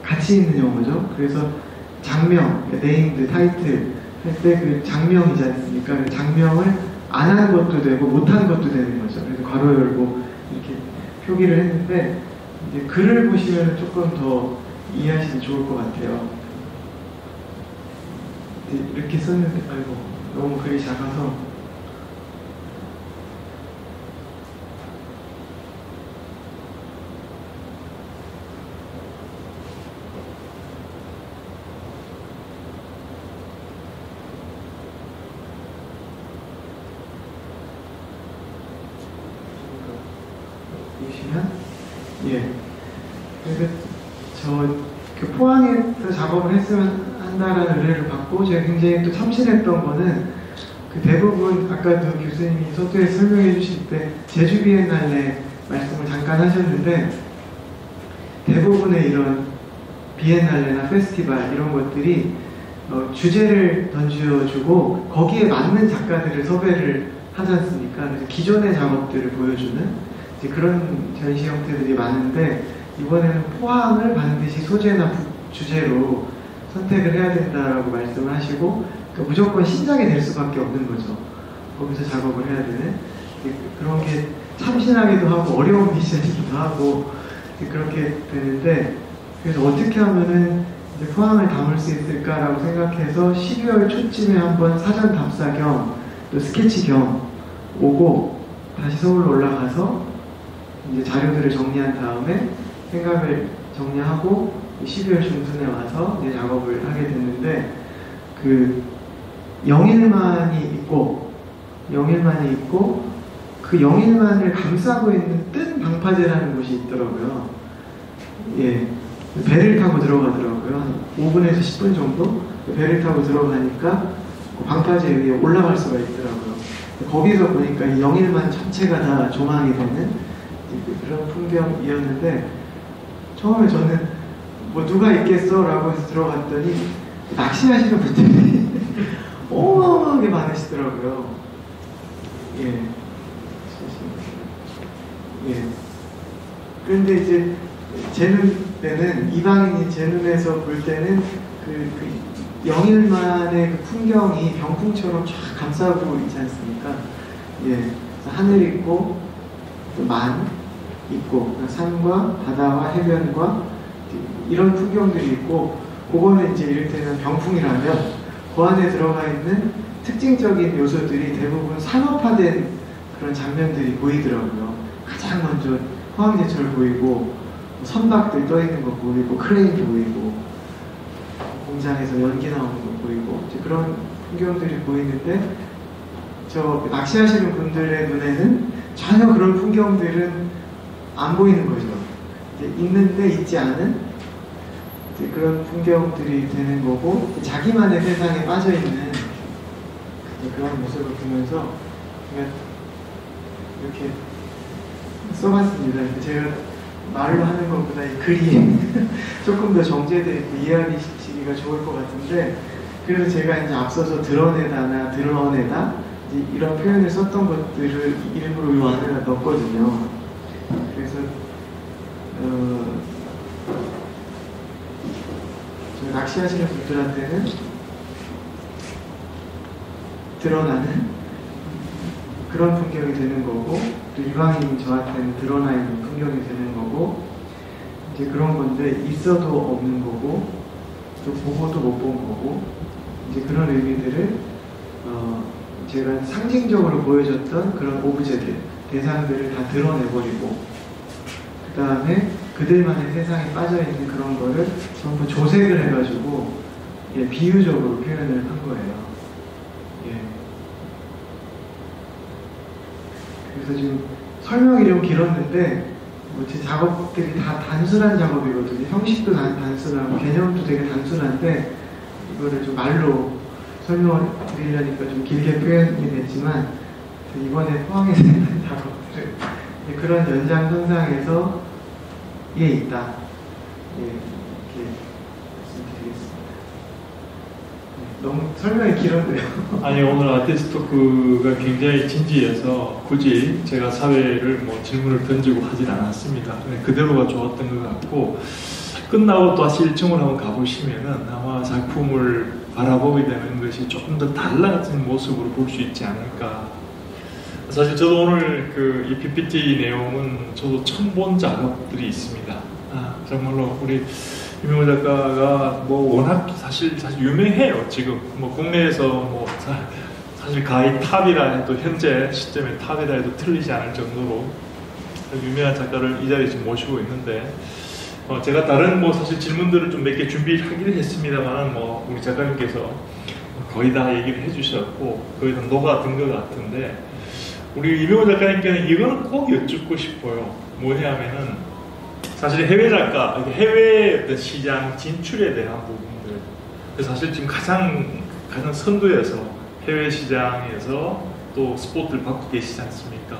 같이 있는 용어죠. 그래서 장명, named, title 할 때 그 장명이지 않습니까? 그 장명을 안 하는 것도 되고 못 하는 것도 되는 거죠. 그래서 괄호 열고 이렇게 표기를 했는데 이제 글을 보시면 조금 더 이해하시면 좋을 것 같아요. 이렇게 썼는데 아이고 너무 글이 작아서 보시면 예. 그래서 그 포항에서 작업을 했으면 한다라는 의뢰를 받고 제가 굉장히 또 참신했던 거는 그 대부분 아까도 교수님이 서두에 설명해 주실 때 제주 비엔날레 말씀을 잠깐 하셨는데 대부분의 이런 비엔날레나 페스티벌 이런 것들이 주제를 던져주고 거기에 맞는 작가들을 섭외를 하지 않습니까? 그래서 기존의 작업들을 보여주는 이제 그런 전시 형태들이 많은데 이번에는 포항을 반드시 소재나 주제로 선택을 해야 된다라고 말씀을 하시고 그러니까 무조건 신작이 될 수밖에 없는 거죠. 거기서 작업을 해야 되는 그런 게 참신하기도 하고 어려운 미션이기도 하고 그렇게 되는데 그래서 어떻게 하면은 이제 포항을 담을 수 있을까라고 생각해서 12월 초쯤에 한번 사전 답사 겸 또 스케치 겸 오고 다시 서울로 올라가서 이제 자료들을 정리한 다음에 생각을 정리하고 12월 중순에 와서 이제 작업을 하게 됐는데 그 영일만이 있고 그 영일만을 감싸고 있는 뜬 방파제라는 곳이 있더라고요. 예, 배를 타고 들어가더라고요. 한 5분에서 10분 정도 배를 타고 들어가니까 그 방파제 위에 올라갈 수가 있더라고요. 거기서 보니까 이 영일만 전체가 다 조망이 되는 그런 풍경이었는데 처음에 저는 뭐 누가 있겠어? 라고 해서 들어갔더니 낚시하시는 분들이 어마어마하게 많으시더라고요. 예. 예. 그런데 이제 제 눈에는 이방인이 제 눈에서 볼 때는 그 영일만의 그 풍경이 병풍처럼 쫙 감싸고 있지 않습니까? 예. 하늘 있고 또 만 있고 산과 바다와 해변과 이런 풍경들이 있고 그거는 이제 이를테면 병풍이라면 그 안에 들어가 있는 특징적인 요소들이 대부분 산업화된 그런 장면들이 보이더라고요. 가장 먼저 포항제철 보이고 선박들 떠 있는 거 보이고 크레인 보이고 공장에서 연기 나오는 거 보이고 이제 그런 풍경들이 보이는데 저 낚시하시는 분들의 눈에는 전혀 그런 풍경들은 안 보이는 거죠. 있는데 있지 않은 그런 풍경들이 되는 거고 자기만의 세상에 빠져있는 그런 모습을 보면서 제가 이렇게 써봤습니다. 제가 말로 하는 것보다 이 글이 조금 더 정제되어 있고 이해하시기가 좋을 것 같은데 그래서 제가 이제 앞서서 드러내다나 드러내다 이런 표현을 썼던 것들을 일부러 이 안에다 넣었거든요. 그래서 낚시하시는 분들한테는 드러나는 그런 풍경이 되는 거고 또 이방인 저한테는 드러나 있는 풍경이 되는 거고 이제 그런 건데 있어도 없는 거고 또 보고도 못 본 거고 이제 그런 의미들을 제가 상징적으로 보여줬던 그런 오브제들 대상들을 다 드러내버리고 그 다음에 그들만의 세상에 빠져있는 그런 거를 전부 조색을 해가지고 예, 비유적으로 표현을 한 거예요. 예. 그래서 지금 설명이 좀 길었는데 제 작업들이 다 단순한 작업이거든요. 형식도 단순하고 개념도 되게 단순한데 이거를 좀 말로 설명을 드리려니까 좀 길게 표현이 됐지만 이번에 포항에서 했던 작업들은 그런 연장선상에서 있다. 예, 이렇게 말씀드리겠습니다. 너무 설명이 길었네요. 아니 오늘 아티스트 토크가 굉장히 진지해서 굳이 제가 사회를 뭐 질문을 던지고 하진 않았습니다. 그대로가 좋았던 것 같고 끝나고 또 다시 1층으로 한번 가보시면은 아마 작품을 바라보게 되는 것이 조금 더 달라진 모습으로 볼 수 있지 않을까. 사실 저도 오늘 이 PPT 내용은 저도 처음 본 작업들이 있습니다. 정말로 우리 유명호 작가가 뭐 워낙 사실 유명해요. 지금 뭐 국내에서 뭐 사실 가히 탑이라 해도 현재 시점에 탑이라 해도 틀리지 않을 정도로 유명한 작가를 이 자리에 지금 모시고 있는데 제가 다른 뭐 사실 질문들을 좀 몇 개 준비하기는 했습니다만 뭐 우리 작가님께서 거의 다 얘기를 해주셨고 거의 다 녹아든 것 같은데 우리 이명호 작가님께는 이거는 꼭 여쭙고 싶어요. 뭐냐면은 사실 해외 작가, 해외 어떤 시장 진출에 대한 부분들 사실 지금 가장 선두에서 해외 시장에서 또 스포트를 받고 계시지 않습니까?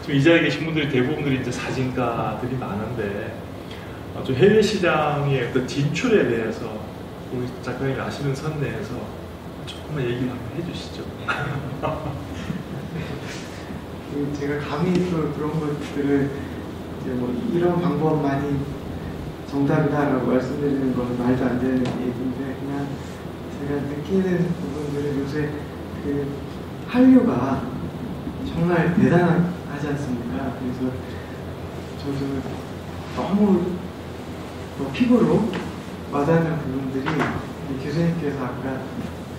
지금 이 자리에 계신 분들이 대부분들이 이제 사진가들이 많은데 좀 해외 시장의 어떤 진출에 대해서 우리 작가님이 아시는 선내에서 조금만 얘기를 한번 해주시죠. 제가 감히 또 그런 것들을 이제 뭐 이런 방법만이 정답이다라고 말씀드리는 건 말도 안 되는 얘기인데 그냥 제가 느끼는 부분들은 요새 그 한류가 정말 대단하지 않습니까? 그래서 저도 너무 피부로 와닿는 부분들이 교수님께서 아까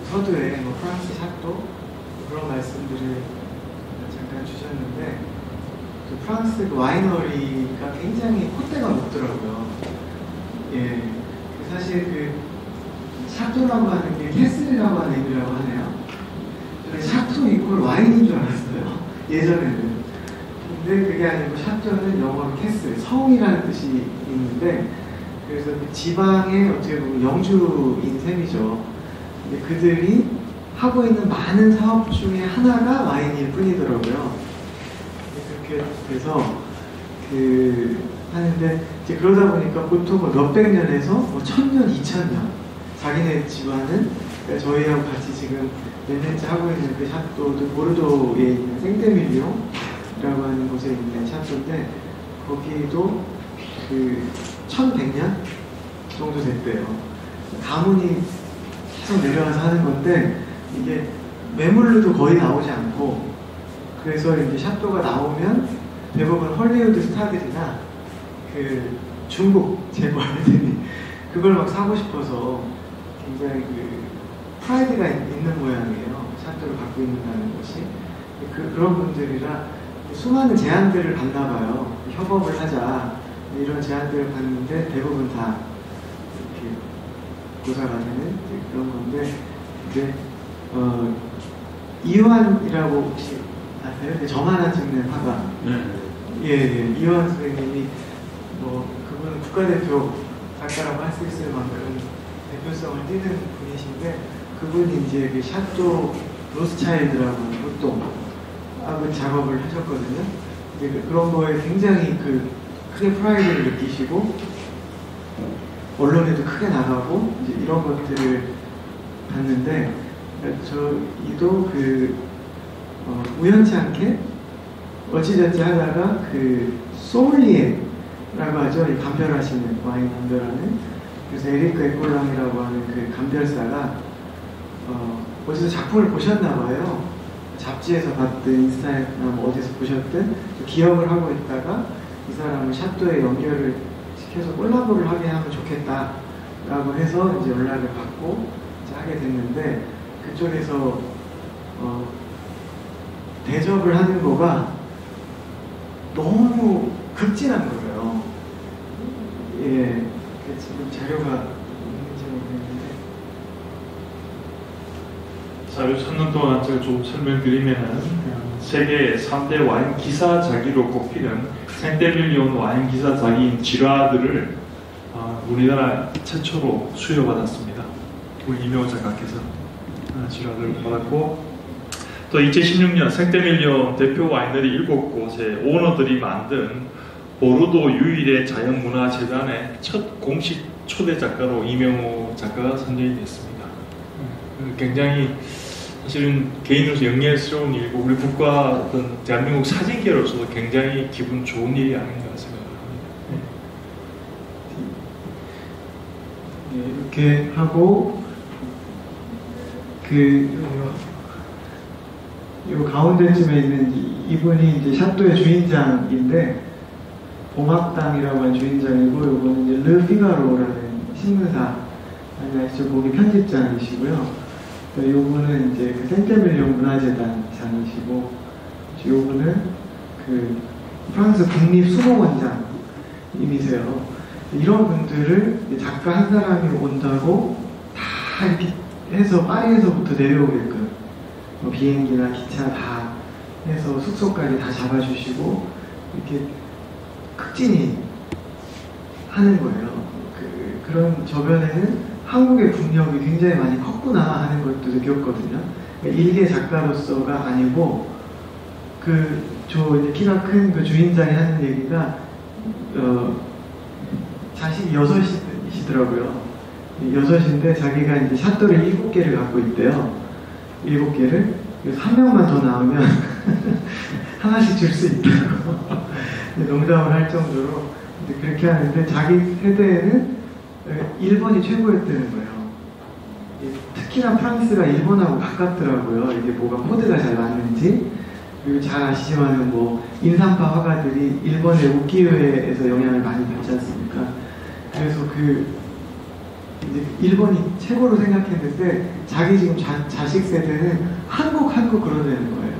서두에 뭐 프랑스 샤또 그런 말씀들을 잠깐 주셨는데 그 프랑스 그 와이너리가 굉장히 콧대가 높더라고요. 예, 사실 그 샤또라고 하는 게 캐슬이라고 하는 의미라고 하네요. 저는 샤또 이퀄 와인인 줄 알았어요. 예전에는. 근데 그게 아니고 샤또는 영어로 캐슬, 성이라는 뜻이 있는데 그래서 그 지방의 어떻게 보면 영주인 셈이죠. 근데 그들이 하고 있는 많은 사업 중에 하나가 와인일 뿐이더라고요. 그렇게 돼서 하는데 이제 그러다 보니까 보통 뭐 몇백 년에서 뭐 1000년, 2000년 자기네 집안은 그러니까 저희하고 같이 지금 몇 년째 하고 있는 그 샤또도 보르도에 있는 생데밀리옹이라고 하는 곳에 있는 샤또인데 거기도 그 1100년 정도 됐대요. 가문이 계속 내려가서 하는 건데 이게 매물로도 거의 나오지 않고 그래서 이제 샤또가 나오면 대부분 헐리우드 스타들이나 그 중국 재벌들이 그걸 막 사고 싶어서 굉장히 그 프라이드가 있는 모양이에요. 샤또를 갖고 있는다는 것이 그런 분들이라 수많은 제안들을 받나 봐요. 협업을 하자 이런 제안들을 받는데 대부분 다 이렇게 고사가 되는 그런 건데 이제 이완이라고 혹시 아세요? 저만 안 찍는 화가. 예, 이완 선생님이 뭐 그분은 국가대표 작가라고 할 수 있을 만큼 대표성을 띠는 분이신데 그분이 이제 그 샤또 로스차일드라고 보통 작업을 하셨거든요. 이제 그런 거에 굉장히 크게 프라이드를 느끼시고 언론에도 크게 나가고 이제 이런 것들을 봤는데 저희도 우연치 않게 어찌저찌 하다가 소믈리에라고 하죠. 이 감별하시는 와인 감별하는 그래서 에리크 에콜랑이라고 하는 그 감별사가 어디서 작품을 보셨나 봐요. 잡지에서 봤든 인스타나 뭐 어디서 보셨든 기억을 하고 있다가 이 사람을 샤또에 연결을 시켜서 콜라보를 하게 하면 좋겠다라고 해서 이제 연락을 받고 이제 하게 됐는데 그쪽에서 대접을 하는 거가 너무 극진한 거예요. 예, 지금 자료가 있는지 모르겠는데 자료 찾는 동안 제가 좀 설명드리면은 세계 3대 와인 기사자기로 꼽히는 생데밀리옹 와인 기사자기인 지라드를 우리나라 최초로 수여받았습니다. 우리 이명호 작가께서 지라드를 받았고 또 2016년 생데밀리옹 대표 와이너리 7곳의 오너들이 만든 보르도 유일의 자연문화재단의 첫 공식 초대 작가로 이명호 작가가 선정이 됐습니다. 굉장히 사실은 개인으로서 영예스러운 일이고 우리 국가 어떤 대한민국 사진계로서도 굉장히 기분 좋은 일이 아닌가 생각합니다. 네, 이렇게 하고 요 가운데쯤에 있는 이분이 이제 샤또의 주인장인데 봄학당이라고 하는 주인장이고 요거는 이제 르 피가로라는 신문사 아시죠? 거기 편집장이시고요. 요분은 이제 그 생태밀리온 문화재단장이시고, 요분은 그 프랑스 국립수목원장님이세요. 이런 분들을 작가 한 사람이 온다고 다 이렇게 해서 파리에서부터 내려오게끔 비행기나 기차 다 해서 숙소까지 다 잡아주시고 이렇게 극진히 하는 거예요. 그런 저변에는 한국의 국력이 굉장히 많이 컸구나 하는 것도 느꼈거든요. 그러니까 일개 작가로서가 아니고 저 이제 키가 큰 그 주인장이 하는 얘기가 자식이 6이시더라고요. 6인데 자기가 이제 샷도를 7개를 갖고 있대요. 7개를. 그래서 한 명만 더 나오면 하나씩 줄 수 있다고 농담을 할 정도로 그렇게 하는데, 자기 세대에는 일본이 최고였다는 거예요. 특히나 프랑스가 일본하고 가깝더라고요. 이게 뭐가 코드가 잘 맞는지. 그리고 잘 아시지만은 뭐 인상파 화가들이 일본의 우키요에에서 영향을 많이 받지 않습니까? 그래서 이제 일본이 최고로 생각했는데, 자기 지금 자식 세대는 한국 그러다는 거예요.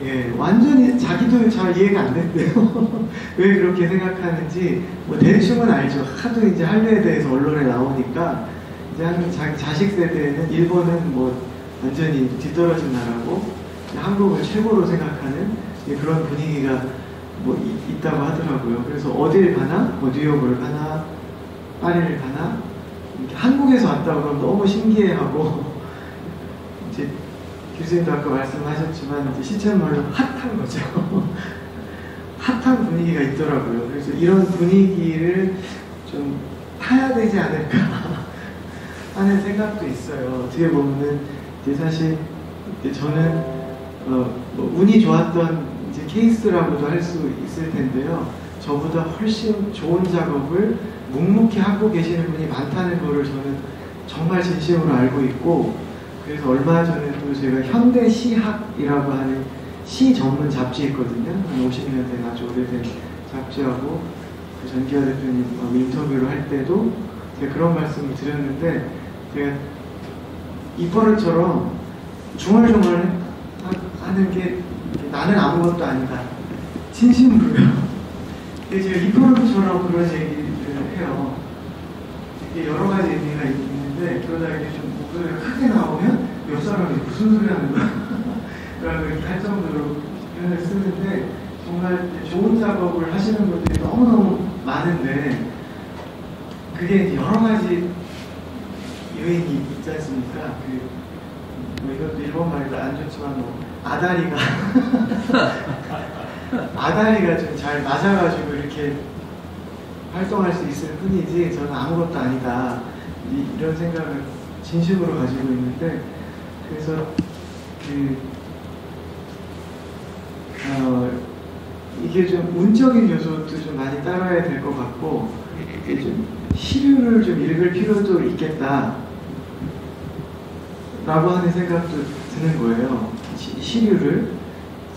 예, 완전히 자기도 잘 이해가 안 됐대요. 왜 그렇게 생각하는지 뭐 대충은 알죠. 하도 이제 한류에 대해서 언론에 나오니까 이제 자기 자식 세대에는 일본은 뭐 완전히 뒤떨어진 나라고 한국을 최고로 생각하는 그런 분위기가 뭐 있다고 하더라고요. 그래서 어딜 가나, 뭐 뉴욕을 가나, 파리를 가나, 이렇게 한국에서 왔다고 그러면 너무 신기해하고, 이제 교수님도 아까 말씀하셨지만 이제 시쳇말로 핫한 거죠. 핫한 분위기가 있더라고요. 그래서 이런 분위기를 좀 타야 되지 않을까 하는 생각도 있어요. 어떻게 보면은 이제 사실 이제 저는 뭐 운이 좋았던 이제 케이스라고도 할 수 있을 텐데요. 저보다 훨씬 좋은 작업을 묵묵히 하고 계시는 분이 많다는 거를 저는 정말 진심으로 알고 있고, 그래서 얼마 전에도 제가 현대시학이라고 하는 시 전문 잡지 있거든요. 한 50년 된 아주 오래된 잡지하고 그 전기화 대표님 인터뷰를 할 때도 제가 그런 말씀을 드렸는데, 제가 이버릇처럼 중얼중얼 하는 게 나는 아무것도 아니다. 진심으로요. 제가 이버릇처럼 그런 얘기를 해요. 이게 여러 가지 의미가 있는데, 그러다 이게 좀 목소리가 크게 나오면 옆 사람이 무슨 소리 하는 거야? 라고 이렇게 할 정도로 표현을 쓰는데, 정말 좋은 작업을 하시는 분들이 너무너무 많은데, 그게 이제 여러 가지 요인이 있지 않습니까? 뭐 이것도 일본 말이라 안 좋지만, 뭐, 아다리가 좀 잘 맞아가지고 이렇게 활동할 수 있을 뿐이지, 저는 아무것도 아니다. 이런 생각을 진심으로 가지고 있는데, 그래서 이게 좀 운적인 요소도 좀 많이 따라야 될 것 같고, 이게 좀 시류를 좀 읽을 필요도 있겠다 라고 하는 생각도 드는 거예요. 시류를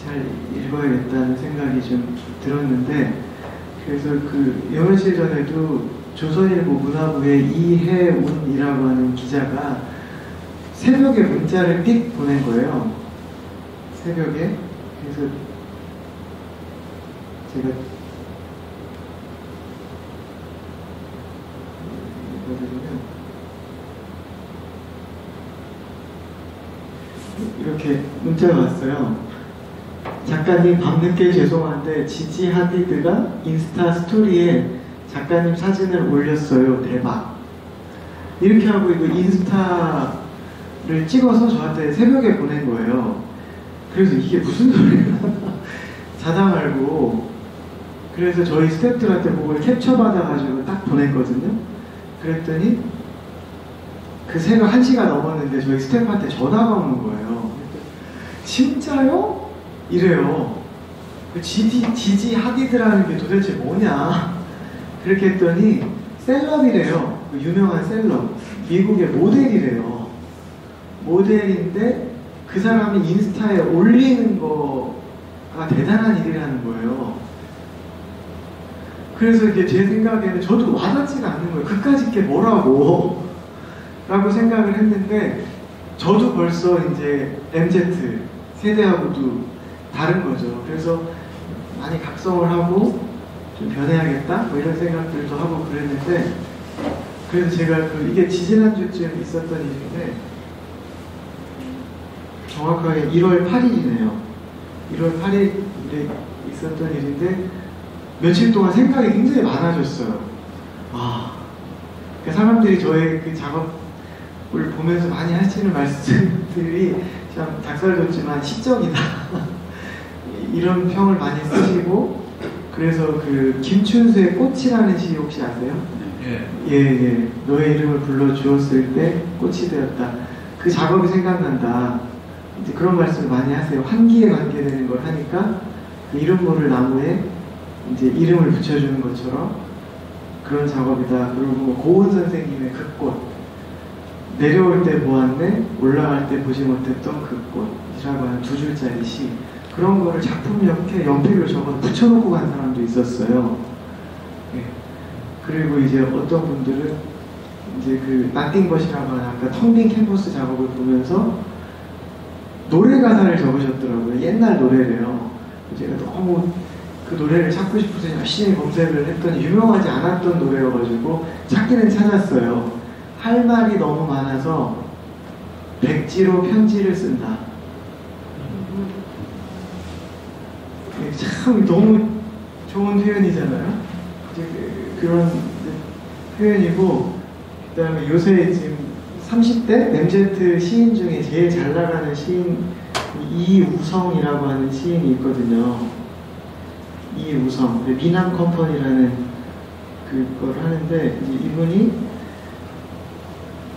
잘 읽어야겠다는 생각이 좀 들었는데, 그래서 몇 며칠 전에도 조선일보 문화부의 이해운이라고 하는 기자가 새벽에 문자를 띡 보낸 거예요. 새벽에. 그래서 제가 이렇게 문자가 왔어요. 작가님 밤늦게 죄송한데 지지 하디드가 인스타 스토리에 작가님 사진을 올렸어요. 대박. 이렇게 하고 이거 인스타를 찍어서 저한테 새벽에 보낸 거예요. 그래서 이게 무슨 소리야? 자다 말고. 그래서 저희 스태프들한테 그걸 캡처 받아가지고 딱 보냈거든요. 그랬더니 그 새벽 1시가 넘었는데 저희 스태프한테 전화가 오는 거예요. 진짜요? 이래요. 지지 하디드라는 게 도대체 뭐냐? 그렇게 했더니 셀럽이래요. 유명한 셀럽. 미국의 모델이래요. 모델인데 그 사람이 인스타에 올리는 거가 대단한 일이라는 거예요. 그래서 이게 제 생각에는 저도 와닿지가 않는 거예요. 그까짓 게 뭐라고 라고 생각을 했는데 저도 벌써 이제 MZ 세대하고도 다른 거죠. 그래서 많이 각성을 하고 좀 변해야겠다 뭐 이런 생각들도 하고 그랬는데 그래서 제가 이게 지지난주쯤 있었던 일인데 정확하게 1월 8일이네요. 1월 8일에 있었던 일인데 며칠 동안 생각이 굉장히 많아졌어요. 그러니까 사람들이 저의 그 작업을 보면서 많이 하시는 말씀들이 참 작살졌지만 시적이다 이런 평을 많이 쓰시고 그래서 그 김춘수의 꽃이라는 시 혹시 아세요? 예. 너의 이름을 불러주었을 때 꽃이 되었다. 그 작업이 생각난다. 이제 그런 말씀을 많이 하세요. 환기에 관계되는 걸 하니까 그 이름 모를 나무에 이제 이름을 붙여주는 것처럼 그런 작업이다. 그리고 뭐 고은 선생님의 그 꽃. 내려올 때 보았네, 올라갈 때 보지 못했던 그 꽃이라고 하는 2줄짜리 시. 그런 거를 작품 옆에 연필로 적어서 붙여놓고 간 사람도 있었어요. 예. 그리고 이제 어떤 분들은 이제 그 나띵벗이라고 하는 아까 텅빈 캔버스 작업을 보면서 노래 가사를 적으셨더라고요. 옛날 노래래요. 제가 너무 그 노래를 찾고 싶어서 열심히 검색을 했더니 유명하지 않았던 노래여가지고 찾기는 찾았어요. 할 말이 너무 많아서 백지로 편지를 쓴다. 참 너무 좋은 표현이잖아요. 그런 표현이고 그 다음에 요새 지금 30대 MZ 시인 중에 제일 잘 나가는 시인 이우성이라고 하는 시인이 있거든요. 이우성 미남 컴퍼니라는 그걸 하는데 이분이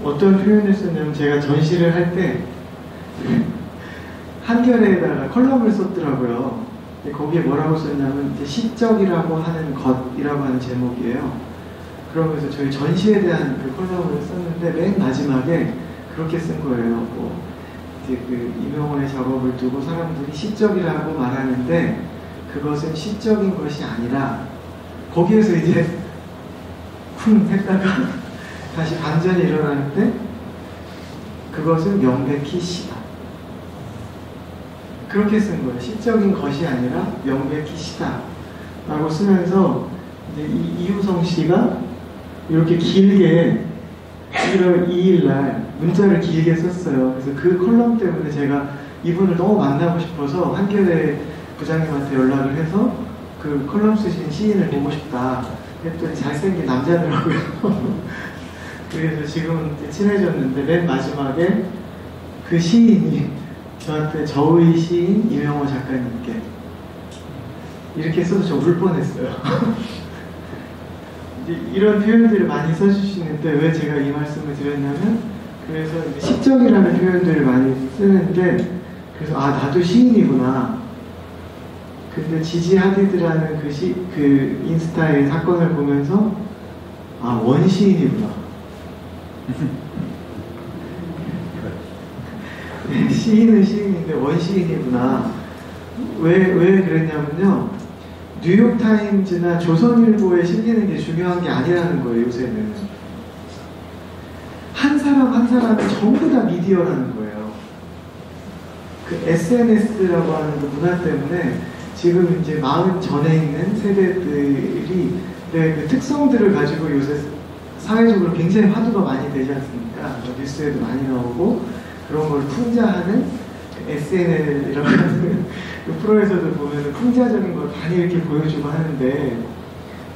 어떤 표현을 쓰냐면 제가 전시를 할 때 한겨레에다가 컬럼을 썼더라고요. 거기에 뭐라고 썼냐면 시적이라고 하는 것이라고 하는 제목이에요. 그러면서 저희 전시에 대한 그 컬럼을 썼는데 맨 마지막에 그렇게 쓴 거예요. 뭐 이제 그 이명호의 작업을 두고 사람들이 시적이라고 말하는데 그것은 시적인 것이 아니라 거기에서 이제 쿵 했다가 다시 반전이 일어나는데 그것은 명백히 시다. 그렇게 쓴 거예요. 시적인 것이 아니라 명백히 시다 라고 쓰면서 이제 이우성 씨가 이렇게 길게 1월 2일 날 문자를 길게 썼어요. 그래서 그 컬럼 때문에 제가 이분을 너무 만나고 싶어서 한겨레 부장님한테 연락을 해서 그 컬럼 쓰신 시인을 보고 싶다 했더니 잘생긴 남자더라고요. 그래서 지금은 친해졌는데 맨 마지막에 그 시인이 저한테 저의 시인 이명호 작가님께 이렇게 써서 저 울 뻔했어요. 이런 표현들을 많이 써주시는데 왜 제가 이 말씀을 드렸냐면 그래서 시적이라는 표현들을 많이 쓰는데 그래서 나도 시인이구나. 근데 지지 하디드라는 그 인스타의 사건을 보면서 원시인이구나. 시인은 시인인데 원시인이구나. 왜 그랬냐면요. 뉴욕타임즈나 조선일보에 실리는 게 중요한 게 아니라는 거예요, 요새는. 한 사람 한 사람이 전부 다 미디어라는 거예요. 그 SNS라고 하는 그 문화 때문에 지금 이제 40 전에 있는 세대들이 그 특성들을 가지고 요새 사회적으로 굉장히 화두가 많이 되지 않습니까? 뉴스에도 많이 나오고 그런 걸 풍자하는 SNL이라고 하는 그 프로에서도 보면 풍자적인 걸 많이 이렇게 보여주고 하는데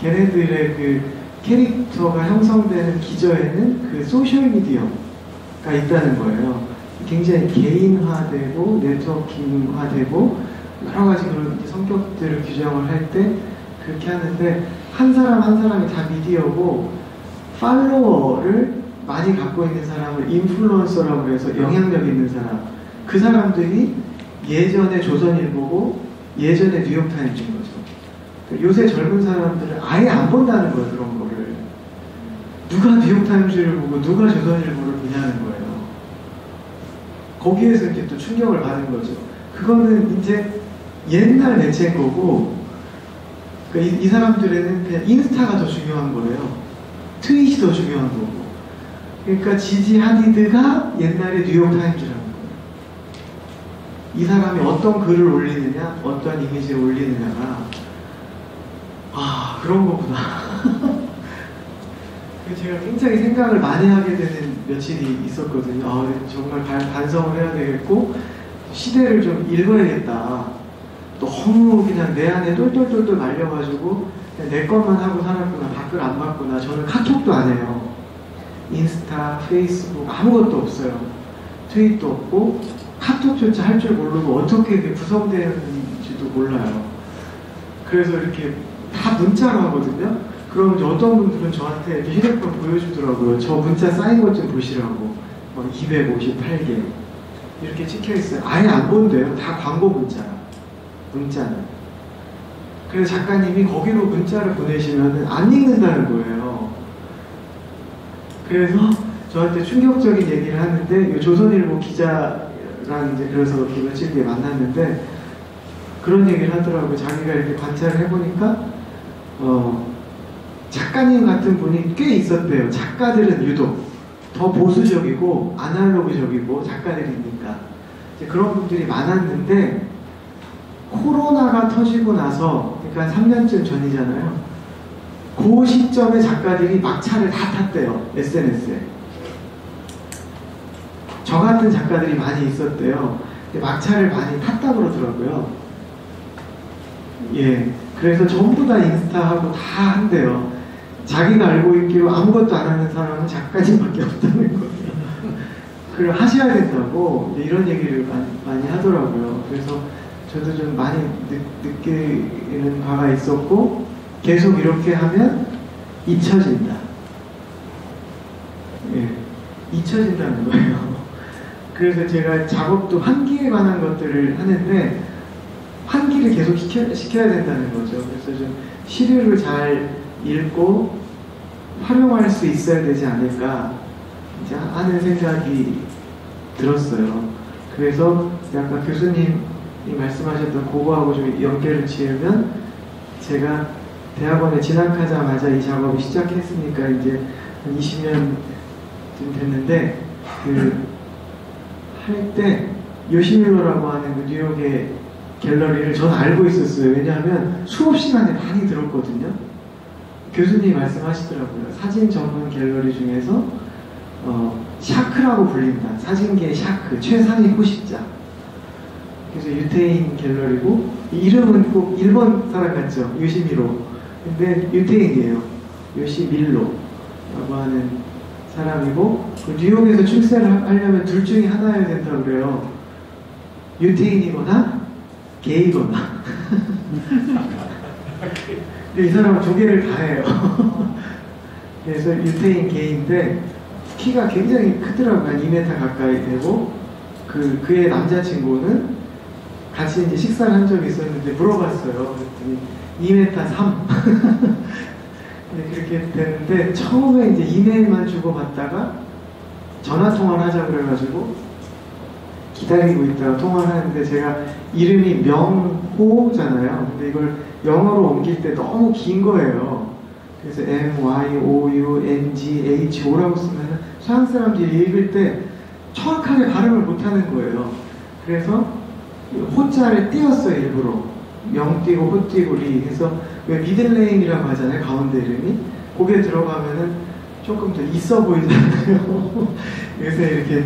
걔네들의 그 캐릭터가 형성되는 기저에는 그 소셜미디어가 있다는 거예요. 굉장히 개인화되고 네트워킹화되고 여러 가지 그런 성격들을 규정을 할 때 그렇게 하는데 한 사람 한 사람이 다 미디어고 팔로워를 많이 갖고 있는 사람을 인플루언서라고 해서 영향력 있는 사람 그 사람들이 예전에 조선일보고 예전에 뉴욕타임즈인 거죠. 그러니까 요새 젊은 사람들은 아예 안 본다는 거예요. 그런 거를 누가 뉴욕타임즈를 보고 누가 조선일보를 보냐는 거예요. 거기에서 이제 또 충격을 받은 거죠. 그거는 이제 옛날 매체인 거고 그러니까 이 사람들에는 그냥 인스타가 더 중요한 거예요. 트윗이 더 중요한 거고. 그러니까 지지 하디드가 옛날에 뉴욕타임즈라는 거예요. 이 사람이 어떤 글을 올리느냐, 어떤 이미지를 올리느냐가 그런 거구나. 제가 굉장히 생각을 많이 하게 되는 며칠이 있었거든요. 정말 반성을 해야 되겠고 시대를 좀 읽어야겠다. 너무 그냥 내 안에 똘똘똘똘 말려가지고 그냥 내 것만 하고 살았구나. 밖을 안 봤구나. 저는 카톡도 안 해요. 인스타, 페이스북 아무것도 없어요. 트윗도 없고 카톡조차 할 줄 모르고 어떻게 구성되는지도 몰라요. 그래서 이렇게 다 문자로 하거든요. 그럼 이제 어떤 분들은 저한테 이렇게 휴대폰 보여주더라고요. 저 문자 쌓인 것 좀 보시라고. 258개 이렇게 찍혀있어요. 아예 안 본대요. 다 광고 문자는. 그래서 작가님이 거기로 문자를 보내시면 안 읽는다는 거예요. 그래서 저한테 충격적인 얘기를 하는데 조선일보 기자랑 이제 그래서 며칠 뒤에 만났는데 그런 얘기를 하더라고요. 자기가 이렇게 관찰을 해보니까 작가님 같은 분이 꽤 있었대요. 작가들은 유독 더 보수적이고 아날로그적이고 작가들이니까 이제 그런 분들이 많았는데 코로나가 터지고 나서 그러니까 3년쯤 전이잖아요. 그 시점에 작가들이 막차를 다 탔대요. SNS에. 저 같은 작가들이 많이 있었대요. 근데 막차를 많이 탔다 그러더라고요. 예, 그래서 전부 다 인스타하고 다 한대요. 자기가 알고 있기로 아무것도 안 하는 사람은 작가님밖에 없다는 거예요. 그걸 하셔야 된다고 이런 얘기를 많이 하더라고요. 그래서 저도 좀 많이 느끼는 바가 있었고 계속 이렇게 하면 잊혀진다. 예, 잊혀진다는 거예요. 그래서 제가 작업도 환기에 관한 것들을 하는데 환기를 계속 시켜야 된다는 거죠. 그래서 좀 시류를 잘 읽고 활용할 수 있어야 되지 않을까 이제 하는 생각이 들었어요. 그래서 아까 교수님이 말씀하셨던 그거하고 좀 연결을 지으면 제가 대학원에 진학하자마자 이 작업을 시작했으니까 이제 한 20년쯤 됐는데 할 때 요시밀러라고 하는 그 뉴욕의 갤러리를 저는 알고 있었어요. 왜냐하면 수업 시간에 많이 들었거든요. 교수님이 말씀하시더라고요. 사진 전문 갤러리 중에서 샤크라고 불린다. 사진계의 샤크, 최상위 포식자. 그래서 유태인 갤러리고 이름은 꼭 일본 사람 같죠? 요시미로. 근데 유태인이에요. 요시밀로라고 하는 사람이고 뉴욕에서 출세를 하려면 둘 중에 하나여야 된다고 그래요. 유태인이거나 게이거나. 근데 이 사람은 두 개를 다 해요. 그래서 유태인 게이인데 키가 굉장히 크더라고요. 한 2m 가까이 되고 그의 남자친구는 같이 이제 식사를 한 적이 있었는데 물어봤어요. 그랬더니 2m 3. 그렇게 되는데 처음에 이제 이메일만 주고받다가 전화통화를 하자 그래가지고 기다리고 있다가 통화를 하는데 제가 이름이 명호잖아요. 근데 이걸 영어로 옮길 때 너무 긴 거예요. 그래서 MYOUNGHO라고 쓰면 서양 사람들이 읽을 때 정확하게 발음을 못하는 거예요. 그래서 호자를 띄었어요. 일부러 명 띄고 호 띄고 리 해서 왜 미들네임이라고 하잖아요. 가운데 이름이 거기에 들어가면은 조금 더 있어 보이잖아요. 그래서 이렇게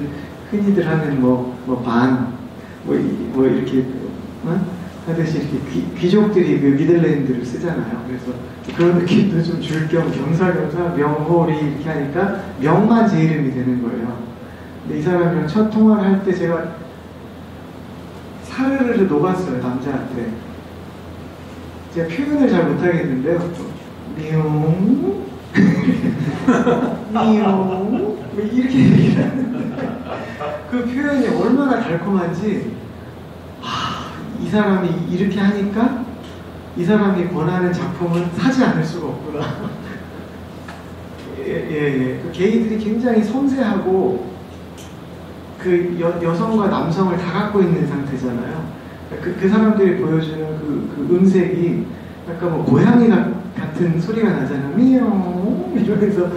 흔히들 하는 반 이렇게 하듯이 이렇게 귀족들이 그 미들네임들을 쓰잖아요. 그래서 그런 느낌도 좀 줄 겸 겸사겸사 명호리 이렇게 하니까 명만 제 이름이 되는 거예요. 근데 이 사람이랑 첫 통화를 할 때 제가 사르르르 녹았어요. 남자한테. 제가 표현을 잘 못하겠는데요. 미용 미용 이렇게 얘기를 하는데 그 표현이 얼마나 달콤한지 이 사람이 이렇게 하니까 이 사람이 권하는 작품은 사지 않을 수가 없구나. 예. 그 게이들이 굉장히 섬세하고 그 여성과 남성을 다 갖고 있는 상태잖아요. 그 사람들이 보여주는 그 음색이 약간 뭐 고양이 같은 소리가 나잖아. 미용 이러면서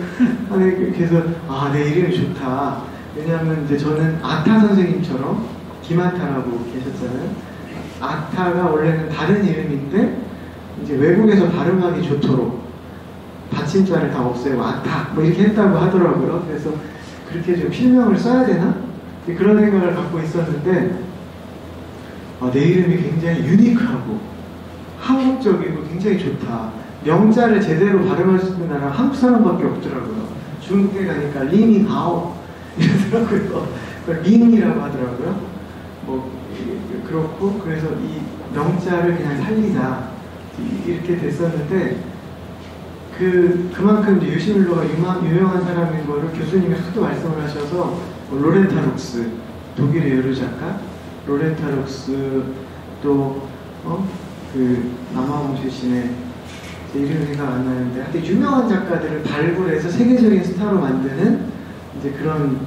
그래서 아, 내 이름이 좋다. 왜냐하면 이제 저는 아타 선생님처럼 김아타라고 계셨잖아요. 아타가 원래는 다른 이름인데 이제 외국에서 발음하기 좋도록 받침자를 다 없애고 아타 뭐 이렇게 했다고 하더라고요. 그래서 그렇게 좀 필명을 써야 되나? 그런 생각을 갖고 있었는데 내 이름이 굉장히 유니크하고 한국적이고 굉장히 좋다. 명자를 제대로 발음할 수 있는 나라가 한국 사람밖에 없더라고요. 중국에 가니까 리밍하오 이러더라고요. 링이라고 하더라고요. 뭐 그렇고 그래서 이 명자를 그냥 살리자 이렇게 됐었는데 그만큼 이제 요시밀로가 유명한 사람인 거를 교수님이 하도 말씀을 하셔서 로렌타 룩스 독일의 여류 작가 로렌타 룩스 또 남아공 출신의 제 이름이 생각 안 나는데 하여튼 유명한 작가들을 발굴해서 세계적인 스타로 만드는 이제 그런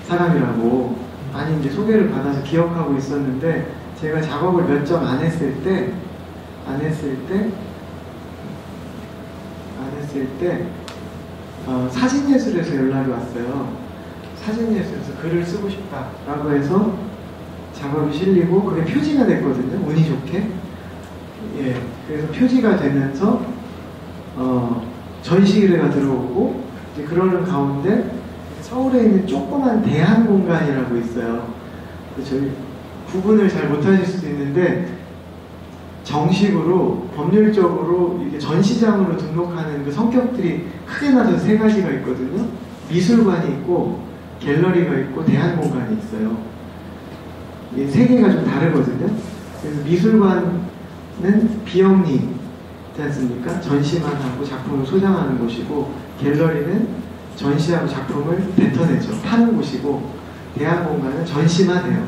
사람이라고 많이 이제 소개를 받아서 기억하고 있었는데 제가 작업을 몇 점 안 했을 때 사진예술에서 연락이 왔어요. 사진예술에서 글을 쓰고 싶다라고 해서 작업이 실리고 그게 표지가 됐거든요. 운이 좋게. 예, 그래서 표지가 되면서 전시회가 들어오고 이제 그러는 가운데 서울에 있는 조그만 대한공간이라고 있어요. 저희 구분을 잘 못하실 수도 있는데 정식으로 법률적으로 이게 전시장으로 등록하는 그 성격들이 크게 나서 세 가지가 있거든요. 미술관이 있고 갤러리가 있고 대한공간이 있어요. 이 세 개가 좀 다르거든요. 그래서 미술관은 비영리지 않습니까? 전시만 하고 작품을 소장하는 곳이고 갤러리는 전시하고 작품을 뱉어내죠. 파는 곳이고 대한공간은 전시만 해요.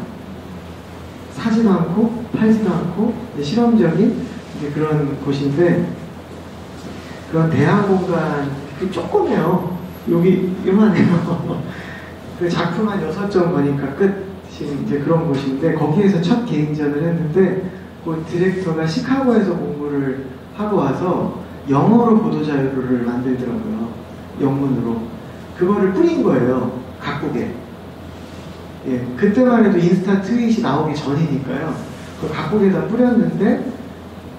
사지도 않고 팔지도 않고 실험적인 이제 그런 곳인데 그런 대한공간 조그매요. 여기 요만해요. 그 작품 한 6점 보니까 끝이 이제 그런 곳인데 거기에서 첫 개인전을 했는데 그 디렉터가 시카고에서 공부를 하고 와서 영어로 보도자료를 만들더라고요. 영문으로. 그거를 뿌린 거예요. 각국에. 예, 그때만 해도 인스타 트윗이 나오기 전이니까요. 그 각국에다 뿌렸는데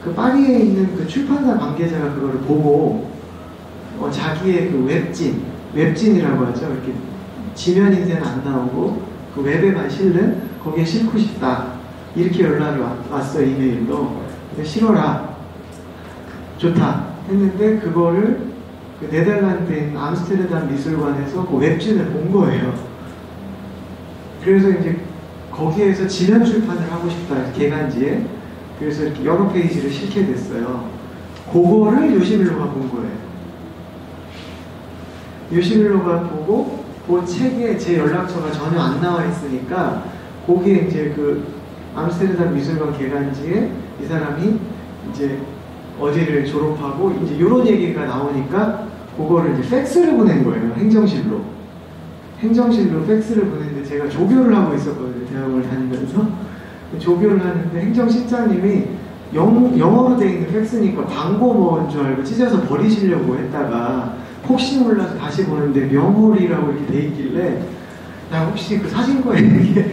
그 파리에 있는 그 출판사 관계자가 그거를 보고 자기의 그 웹진이라고 하죠. 이렇게 지면 인쇄는 안 나오고 그 웹에만 실는 거기에 싣고 싶다. 이렇게 연락이 왔어요. 이메일로. 실어라. 좋다. 했는데 그거를 그 네덜란드인 암스테르담 미술관에서 그 웹진을 본 거예요. 그래서 이제 거기에서 지면 출판을 하고 싶다. 개간지에. 그래서 이렇게 여러 페이지를 싣게 됐어요. 그거를 요시밀로가 본 거예요. 요시밀로가 보고 그 책에 제 연락처가 전혀 안 나와 있으니까 거기에 이제 그 암스테르담 미술관 개간지에 이 사람이 이제 어디를 졸업하고 이제 이런 얘기가 나오니까 그거를 이제 팩스를 보낸 거예요. 행정실로 팩스를 보냈는데 제가 조교를 하고 있었거든요. 대학을 다니면서 조교를 하는데 행정실장님이 영어로 돼 있는 팩스니까 광고 뭐인 줄 알고 찢어서 버리시려고 했다가 혹시 몰라서 다시 보는데 명홀이라고 이렇게 돼 있길래 나 혹시 그 사진과에 이게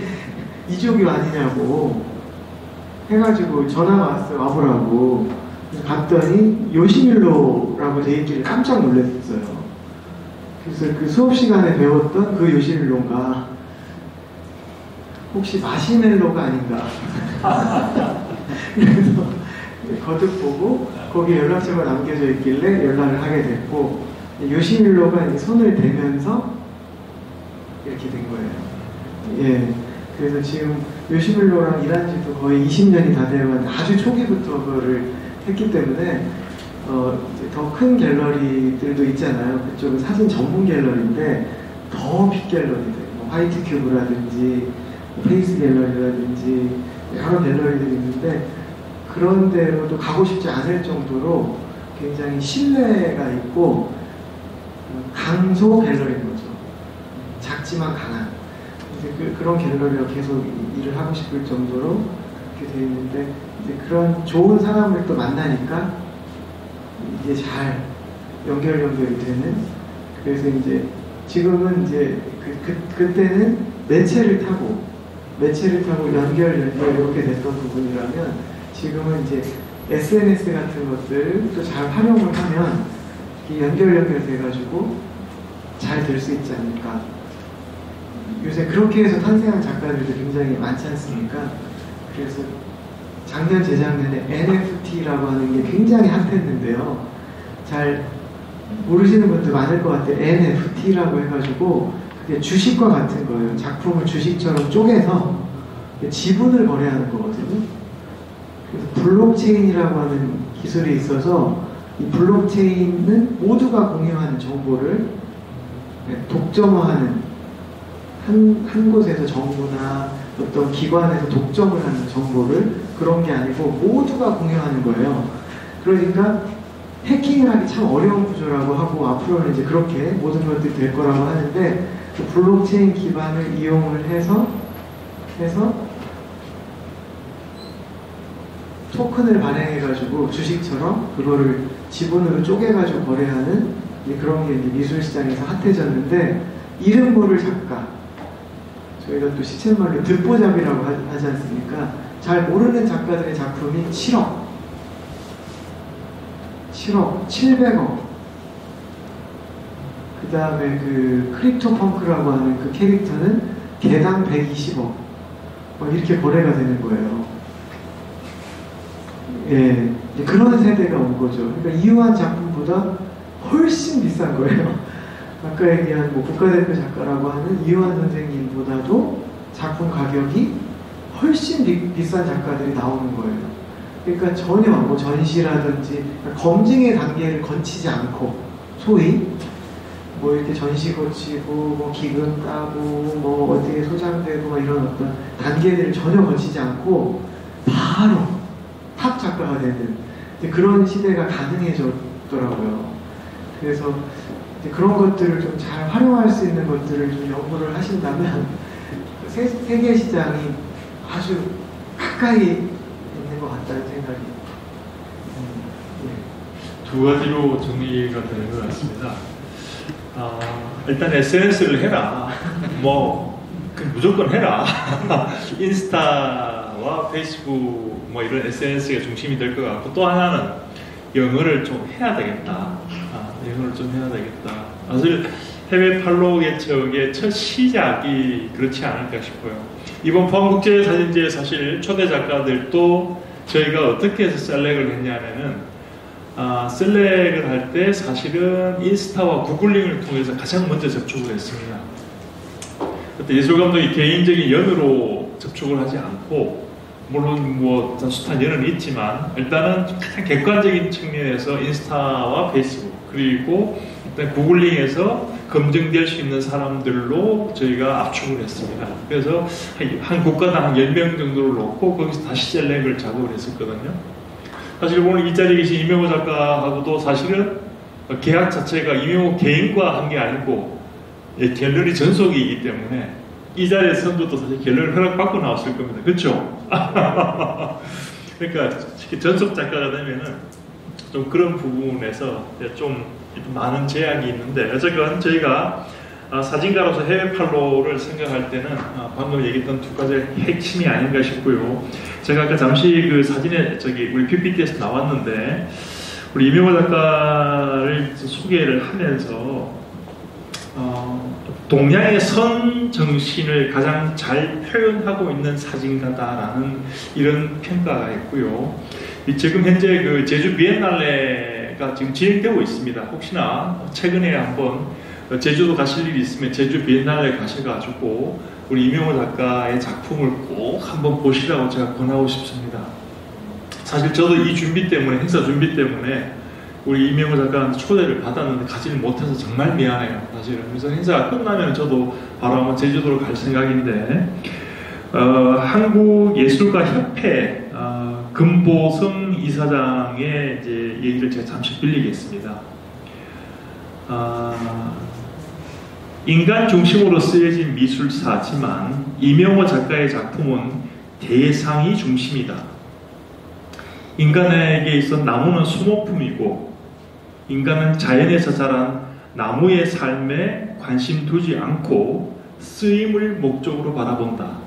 이조교 아니냐고 해가지고 전화가 왔어요. 와보라고. 갔더니 요시밀로라고 돼 있길래 깜짝 놀랐어요. 그래서 그 수업 시간에 배웠던 그 요시밀로가 혹시 마시멜로가 아닌가. 그래서 거듭 보고 거기에 연락처가 남겨져 있길래 연락을 하게 됐고 요시밀로가 이제 손을 대면서 이렇게 된 거예요. 예. 그래서 지금 요시밀로랑 일한 지도 거의 20년이 다 되어가는데 아주 초기부터 그거를 했기 때문에 더 큰 갤러리들도 있잖아요. 그쪽은 사진 전문 갤러리인데 더 빅 갤러리들, 뭐 화이트 큐브라든지 페이스 갤러리라든지 여러 갤러리들이 있는데 그런 데로도 가고 싶지 않을 정도로 굉장히 신뢰가 있고 강소 갤러리인 거죠. 작지만 강한. 그런 갤러리로 계속 일을 하고 싶을 정도로 이렇게 돼 있는데 이제 그런 좋은 사람을 또 만나니까 이게 잘 연결이 되는. 그래서 이제 지금은 이제 그때는 매체를 타고 연결 이렇게 됐던 부분이라면 지금은 이제 SNS 같은 것들 또 잘 활용을 하면 연결돼가지고 잘 될 수 있지 않을까. 요새 그렇게 해서 탄생한 작가들도 굉장히 많지 않습니까? 그래서 작년, 재작년에 NFT라고 하는 게 굉장히 핫했는데요. 잘 모르시는 분들 많을 것 같아요. NFT라고 해가지고 그게 주식과 같은 거예요. 작품을 주식처럼 쪼개서 지분을 거래하는 거거든요. 그래서 블록체인이라고 하는 기술이 있어서 이 블록체인은 모두가 공유하는 정보를 독점화하는 한 곳에서 정부나 어떤 기관에서 독점을 하는 정보를 그런 게 아니고 모두가 공유하는 거예요. 그러니까 해킹을 하기 참 어려운 구조라고 하고 앞으로는 이제 그렇게 모든 것들이 될 거라고 하는데 그 블록체인 기반을 이용을 해서 토큰을 발행해가지고 주식처럼 그거를 지분으로 쪼개가지고 거래하는 그런 게 이제 미술 시장에서 핫해졌는데 이름 모를 작가, 저희가 또 시쳇말로 듣보잡이라고 하지 않습니까? 잘 모르는 작가들의 작품이 7억, 700억. 그 다음에 그 크립토펑크라고 하는 그 캐릭터는 개당 120억. 막 이렇게 거래가 되는 거예요. 예, 그런 세대가 온 거죠. 그러니까 이유한 작품보다 훨씬 비싼 거예요. 아까 얘기한 국가대표 작가라고 하는 이유한 선생님보다도 작품 가격이 훨씬 비싼 작가들이 나오는 거예요. 그러니까 전혀 전시라든지 검증의 단계를 거치지 않고 소위 이렇게 전시 거치고 기금 따고 어디에 소장되고 이런 어떤 단계들을 전혀 거치지 않고 바로 탑 작가가 되는 그런 시대가 가능해졌더라고요. 그래서 그런 것들을 좀 잘 활용할 수 있는 것들을 좀 연구를 하신다면 세계 시장이 아주 가까이 있는 것 같다는 생각이. 두 가지로 정리가 되는 것 같습니다. 일단 SNS를 해라. 무조건 해라. 인스타와 페이스북 이런 SNS가 중심이 될 것 같고, 또 하나는 영어를 좀 해야 되겠다. 영어를 좀 해야 되겠다. 사실 해외 팔로우 개척의 첫 시작이 그렇지 않을까 싶어요. 이번 포항국제사진제에 사실 초대 작가들도 저희가 어떻게 해서 셀렉을 했냐면은 셀렉을 할 때 사실은 인스타와 구글링을 통해서 가장 먼저 접촉을 했습니다. 그때 예술감독이 개인적인 연으로 접촉을 하지 않고, 물론 숱한 연은 있지만 일단은 가장 객관적인 측면에서 인스타와 페이스북, 그리고 일단 구글링에서 검증될 수 있는 사람들로 저희가 압축을 했습니다. 그래서 한 국가당 한 10명 정도를 놓고 거기서 다시 셀렉을 작업을 했었거든요. 사실 오늘 이 자리에 계신 이명호 작가하고도 사실은 계약 자체가 이명호 개인과 한 게 아니고 갤러리 전속이기 때문에 이 자리에 선조도 사실 갤러리 허락받고 나왔을 겁니다. 그렇죠? 그러니까 전속 작가가 되면은 좀 그런 부분에서 좀 많은 제약이 있는데, 어쨌건 저희가 사진가로서 해외 팔로우를 생각할 때는 방금 얘기했던 두 가지의 핵심이 아닌가 싶고요. 제가 아까 잠시 그 사진에 우리 PPT에서 나왔는데, 우리 이명호 작가를 소개를 하면서 동양의 선 정신을 가장 잘 표현하고 있는 사진가다라는 이런 평가가 있고요. 지금 현재 그 제주 비엔날레가 지금 진행되고 있습니다. 혹시나 최근에 한번 제주도 가실 일이 있으면 제주 비엔날레 가셔가지고 우리 이명호 작가의 작품을 꼭 한번 보시라고 제가 권하고 싶습니다. 사실 저도 이 준비 때문에, 행사 준비 때문에 우리 이명호 작가한테 초대를 받았는데 가지를 못해서 정말 미안해요, 사실은. 그래서 행사가 끝나면 저도 바로 한번 제주도로 갈 생각인데, 한국예술가협회 금보성 이사장의 이제 얘기를 제가 잠시 빌리겠습니다. 인간 중심으로 쓰여진 미술사지만 이명호 작가의 작품은 대상이 중심이다. 인간에게 있어 나무는 소모품이고 인간은 자연에서 자란 나무의 삶에 관심 두지 않고 쓰임을 목적으로 바라본다.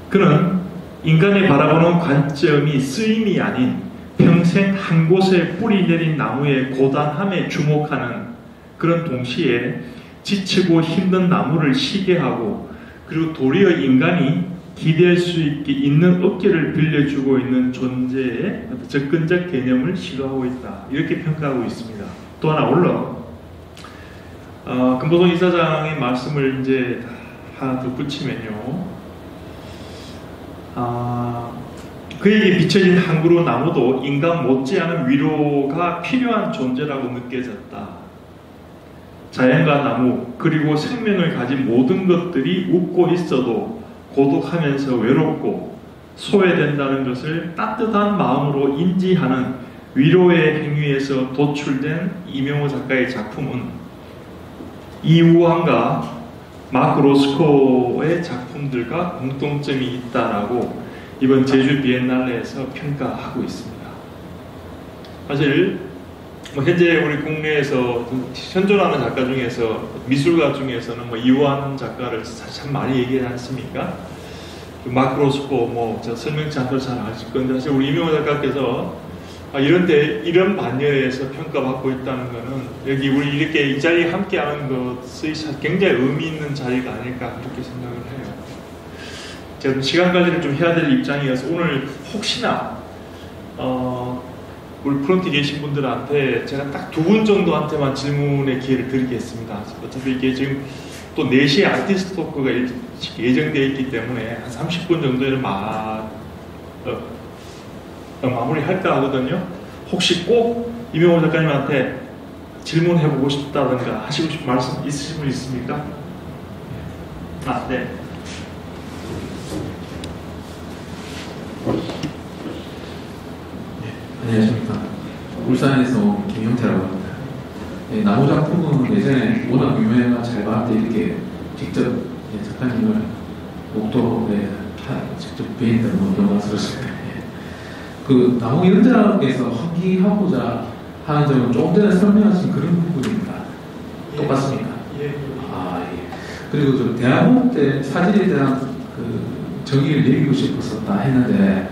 그는 인간이 바라보는 관점이 쓰임이 아닌 평생 한 곳에 뿌리 내린 나무의 고단함에 주목하는 그런 동시에 지치고 힘든 나무를 쉬게 하고 그리고 도리어 인간이 기댈 수 있는 어깨를 빌려주고 있는 존재의 접근적 개념을 시도하고 있다. 이렇게 평가하고 있습니다. 또 하나 물론 금보성 이사장의 말씀을 이제 하나 덧붙이면요. 그에게 비춰진 한 그루 나무도 인간 못지않은 위로가 필요한 존재라고 느껴졌다. 자연과 나무 그리고 생명을 가진 모든 것들이 웃고 있어도 고독하면서 외롭고 소외된다는 것을 따뜻한 마음으로 인지하는 위로의 행위에서 도출된 이명호 작가의 작품은 이우환과 마크 로스코의 작품들과 공통점이 있다라고 이번 제주 비엔날레에서 평가하고 있습니다. 사실 현재 우리 국내에서 현존하는 작가 중에서 미술가 중에서는 이우환 작가를 참 많이 얘기하지 않습니까? 마크 로스코 저 설명치 않도록 잘 아실 건데 사실 우리 이명호 작가께서 이런 반열에서 평가받고 있다는 것은 여기 우리 이렇게 이 자리에 함께하는 것이 굉장히 의미 있는 자리가 아닐까 그렇게 생각을 해요. 제가 시간 관리를 좀 해야 될 입장이어서 오늘 혹시나 우리 프론트에 계신 분들한테 제가 딱 2분 정도한테만 질문의 기회를 드리겠습니다. 어차피 이게 지금 또 4시에 아티스트 토크가 예정되어 있기 때문에 한 30분 정도에는 마무리할까 하거든요. 혹시 꼭 이명호 작가님한테 질문해보고 싶다든가 하시고 싶은 말씀 있으신 분 있습니까? 네. 안녕하십니까. 울산에서 온 김형태라고 합니다. 나무 작품은 예전에 워낙 유명해가 잘 봤는데 이렇게 직접 작가님을 목도로 직접 뵈니까 너무 영광스럽습니다. 그 나무 연작에서 환기하고자 하는 점은 조금 전에 설명하신 그런 부분입니다. 똑같습니까? 예. 그리고 저 대학원 때 사진에 대한 그 정의를 내리고 싶었었다 했는데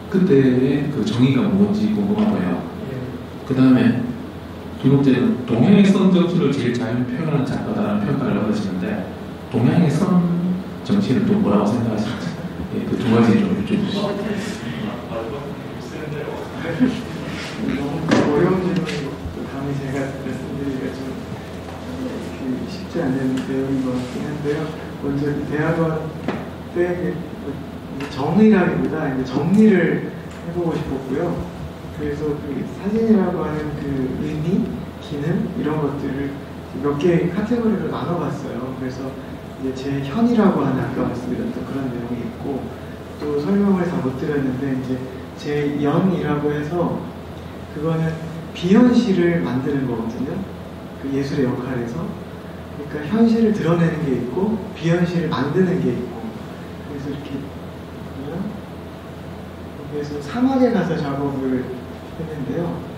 그때의 그 정의가 뭔지 궁금하고요. 그 다음에 두 번째는 동양의 선 정치를 제일 잘 표현하는 작가다라는 평가를 받으시는데 동양의 선 정치는 또 뭐라고 생각하시는지 그 두 가지 좀 여쭤 주시죠. 너무 어려운 질문이고 감히 제가 말씀드리기가 좀 쉽지 않은 내용인 것 같긴 한데요. 먼저 대학원 때 정의라기보다 이제 정리를 해보고 싶었고요. 그래서 그 사진이라고 하는 그 의미, 기능 이런 것들을 몇 개 카테고리로 나눠봤어요. 그래서 이제 제 현이라고 하는 아까 말씀드렸던 그런 내용이 있고 또 설명을 다 못 드렸는데 이제 제 연이라고 해서 그거는 비현실을 만드는 거거든요. 그 예술의 역할에서 그러니까 현실을 드러내는 게 있고 비현실을 만드는 게 있고 그래서 이렇게 여기에서 사막에 가서 작업을 했는데요.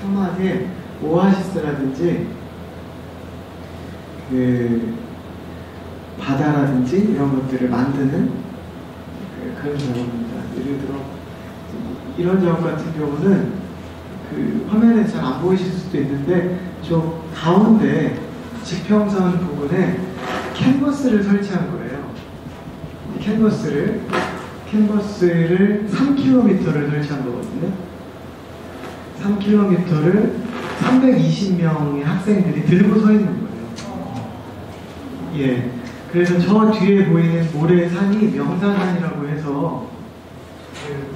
사막에 오아시스라든지 그 바다라든지 이런 것들을 만드는 그런 작업입니다. 예를 들어 이런 작업 같은 경우는 그 화면에 잘 안 보이실 수도 있는데 저 가운데 지평선 부분에 캔버스를 설치한 거예요. 캔버스를 3km를 설치한 거거든요. 3km를 320명의 학생들이 들고 서 있는 거예요. 예. 그래서 저 뒤에 보이는 모래산이 명산산이라고 해서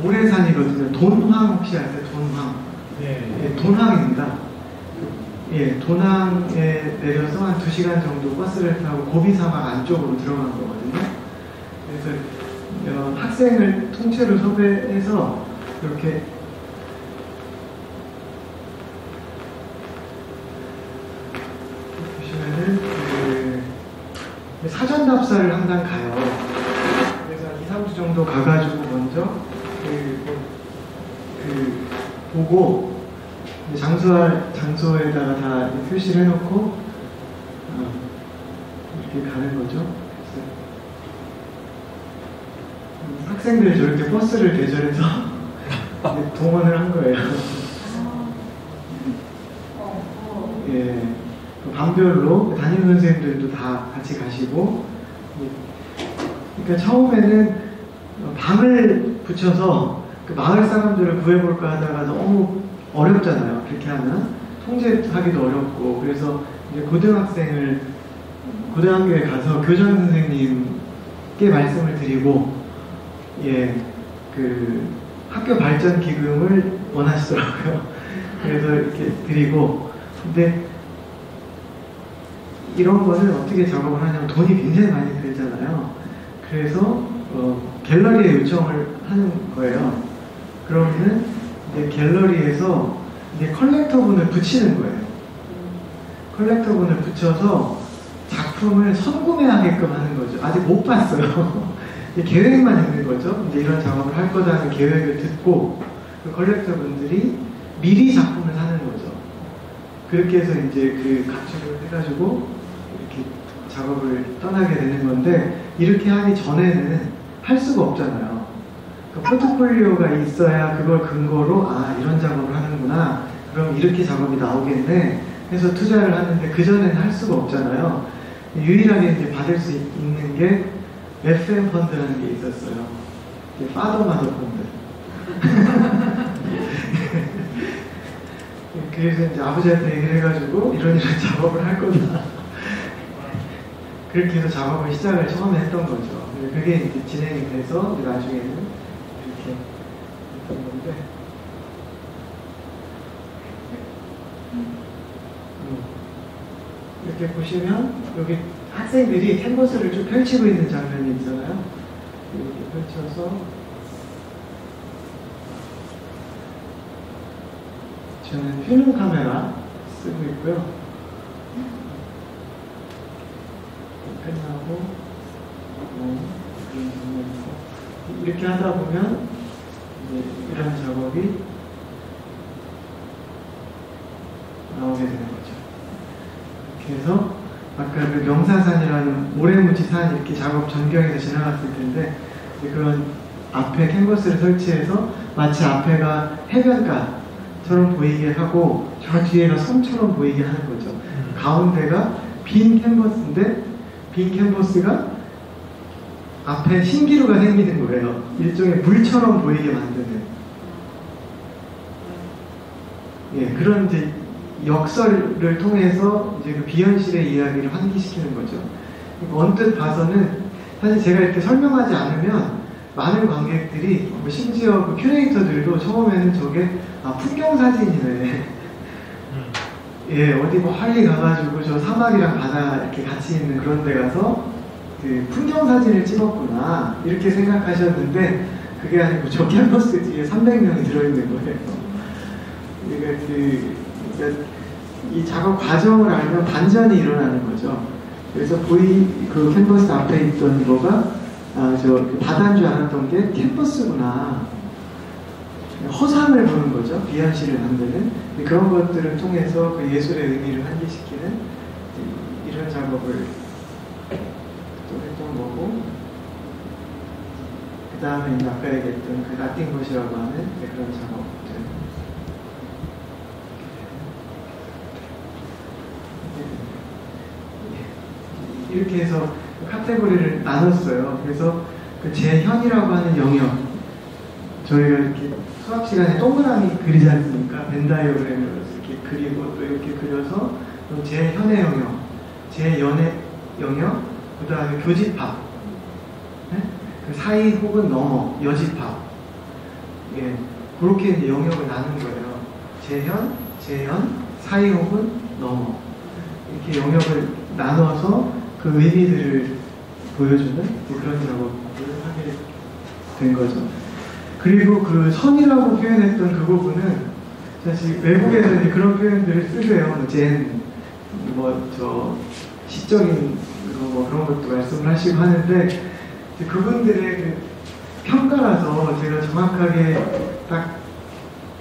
모래산이거든요. 돈황 혹시 아세요? 돈황. 예, 돈황입니다. 예, 돈황에 내려서 한 2시간 정도 버스를 타고 고비사막 안쪽으로 들어간 거거든요. 그래서 학생을 통째로 섭외해서 이렇게 사전 답사를 항상 가요. 그래서 한 2, 3주 정도 가가지고 먼저 보고 장소에다가 다 표시를 해놓고 이렇게 가는 거죠. 학생들이 저렇게 버스를 대절해서 동원을 한 거예요. 예, 반별로 담임 선생님들도 다 같이 가시고, 그러니까 처음에는 방을 붙여서 그 마을 사람들을 구해볼까 하다가 너무 어렵잖아요. 그렇게 하면 통제하기도 어렵고, 그래서 이제 고등학교에 가서 교장 선생님께 말씀을 드리고, 예, 그 학교 발전 기금을 원하시더라고요. 그래서 이렇게 드리고, 근데 이런 거는 어떻게 작업을 하냐면 돈이 굉장히 많이 들잖아요. 그래서 갤러리에 요청을 하는 거예요. 그러면은 이제 갤러리에서 이제 컬렉터분을 붙이는 거예요. 컬렉터분을 붙여서 작품을 선구매하게끔 하는 거죠. 아직 못 봤어요. 계획만 있는 거죠. 이제 이런 작업을 할 거다는 계획을 듣고 그 컬렉터분들이 미리 작품을 사는 거죠. 그렇게 해서 이제 그 가축을 해가지고 이렇게 작업을 떠나게 되는 건데, 이렇게 하기 전에는 할 수가 없잖아요. 그러니까 포트폴리오가 있어야 그걸 근거로 이런 작업을 하는구나, 그럼 이렇게 작업이 나오겠네 해서 투자를 하는데, 그 전에는 할 수가 없잖아요. 유일하게 이제 받을 수 있는 게 FM 펀드라는 게 있었어요. 파더마더 펀드. 그래서 이제 아버지한테 얘기를 해가지고 이런 작업을 할 거다. 그렇게 해서 작업을 시작을 처음에 했던 거죠. 그게 이제 진행이 돼서 나중에는 이렇게 했던 건데, 이렇게 보시면 여기 학생들이 캔버스를 쭉 펼치고 있는 장면이 있잖아요. 이렇게 펼쳐서 저는 필름 카메라 쓰고 있고요. 펜하고 이렇게 하다 보면 이제 이런 작업이 나오게 되는 거죠. 이렇게 해서 아까 그 명사산이라는 모래무지산 이렇게 작업 전경에서 지나갔을 텐데, 그런 앞에 캔버스를 설치해서 마치 앞에가 해변가처럼 보이게 하고 저 뒤에가 섬처럼 보이게 하는 거죠. 가운데가 빈 캔버스인데, 빈 캔버스가 앞에 신기루가 생기는 거예요. 일종의 물처럼 보이게 만드는. 예, 그런 이제 역설을 통해서 이제 그 비현실의 이야기를 환기시키는 거죠. 언뜻 봐서는 사실 제가 이렇게 설명하지 않으면 많은 관객들이, 심지어 그 큐레이터들도 처음에는 저게 풍경 사진이네. 예, 어디 할리 가가지고 저 사막이랑 바다 이렇게 같이 있는 그런 데 가서 그 풍경 사진을 찍었구나, 이렇게 생각하셨는데, 그게 아니고 저 캔버스 뒤에 300명이 들어있는 거예요. 그러니까 이 작업 과정을 알면 반전이 일어나는 거죠. 그래서 그 캔버스 앞에 있던 거가 저 바다인 줄 알았던 게 캔버스구나. 허상을 보는 거죠. 비현실을 만드는. 그런 것들을 통해서 그 예술의 의미를 환기시키는 이런 작업을 또 했던 거고, 그 다음에 이제 아까 얘기했던 그 나띵것이라고 하는 그런 작업들. 이렇게 해서 카테고리를 나눴어요. 그래서 그 재현이라고 하는 영역, 저희가 이렇게 수학 시간에 동그라미 그리지 않습니까? 벤 다이어그램으로 이렇게 그리고 또 이렇게 그려서, 또 재현의 영역, 재연의 영역, 그 다음에 교집합, 네? 그 사이 혹은 너머, 여집합, 예, 그렇게 이제 영역을 나눈 거예요. 재현, 재연, 사이 혹은 너머, 이렇게 영역을 나눠서 그 의미들을 보여주는 그런 작업을 하게 된 거죠. 그리고 그 선이라고 표현했던 그 부분은 사실 외국에서 이제 그런 표현들을 쓰세요. 젠, 시적인 그런 뭐 그런 것도 말씀을 하시고 하는데 이제 그분들의 그 평가라서 제가 정확하게 딱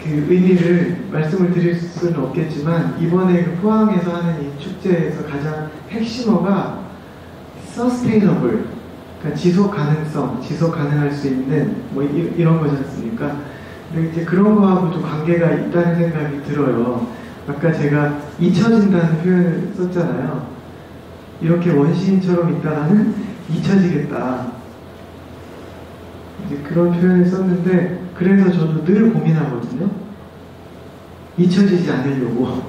그 의미를 말씀을 드릴 수는 없겠지만 이번에 그 포항에서 하는 이 축제에서 가장 핵심어가 sustainable, 그러니까 지속 가능성, 지속 가능할 수 있는 뭐 이런 거지 않습니까? 근데 이제 그런 거하고도 관계가 있다는 생각이 들어요. 아까 제가 잊혀진다는 표현을 썼잖아요. 이렇게 원시인처럼 있다가는 잊혀지겠다. 이제 그런 표현을 썼는데 그래서 저도 늘 고민하거든요. 잊혀지지 않으려고.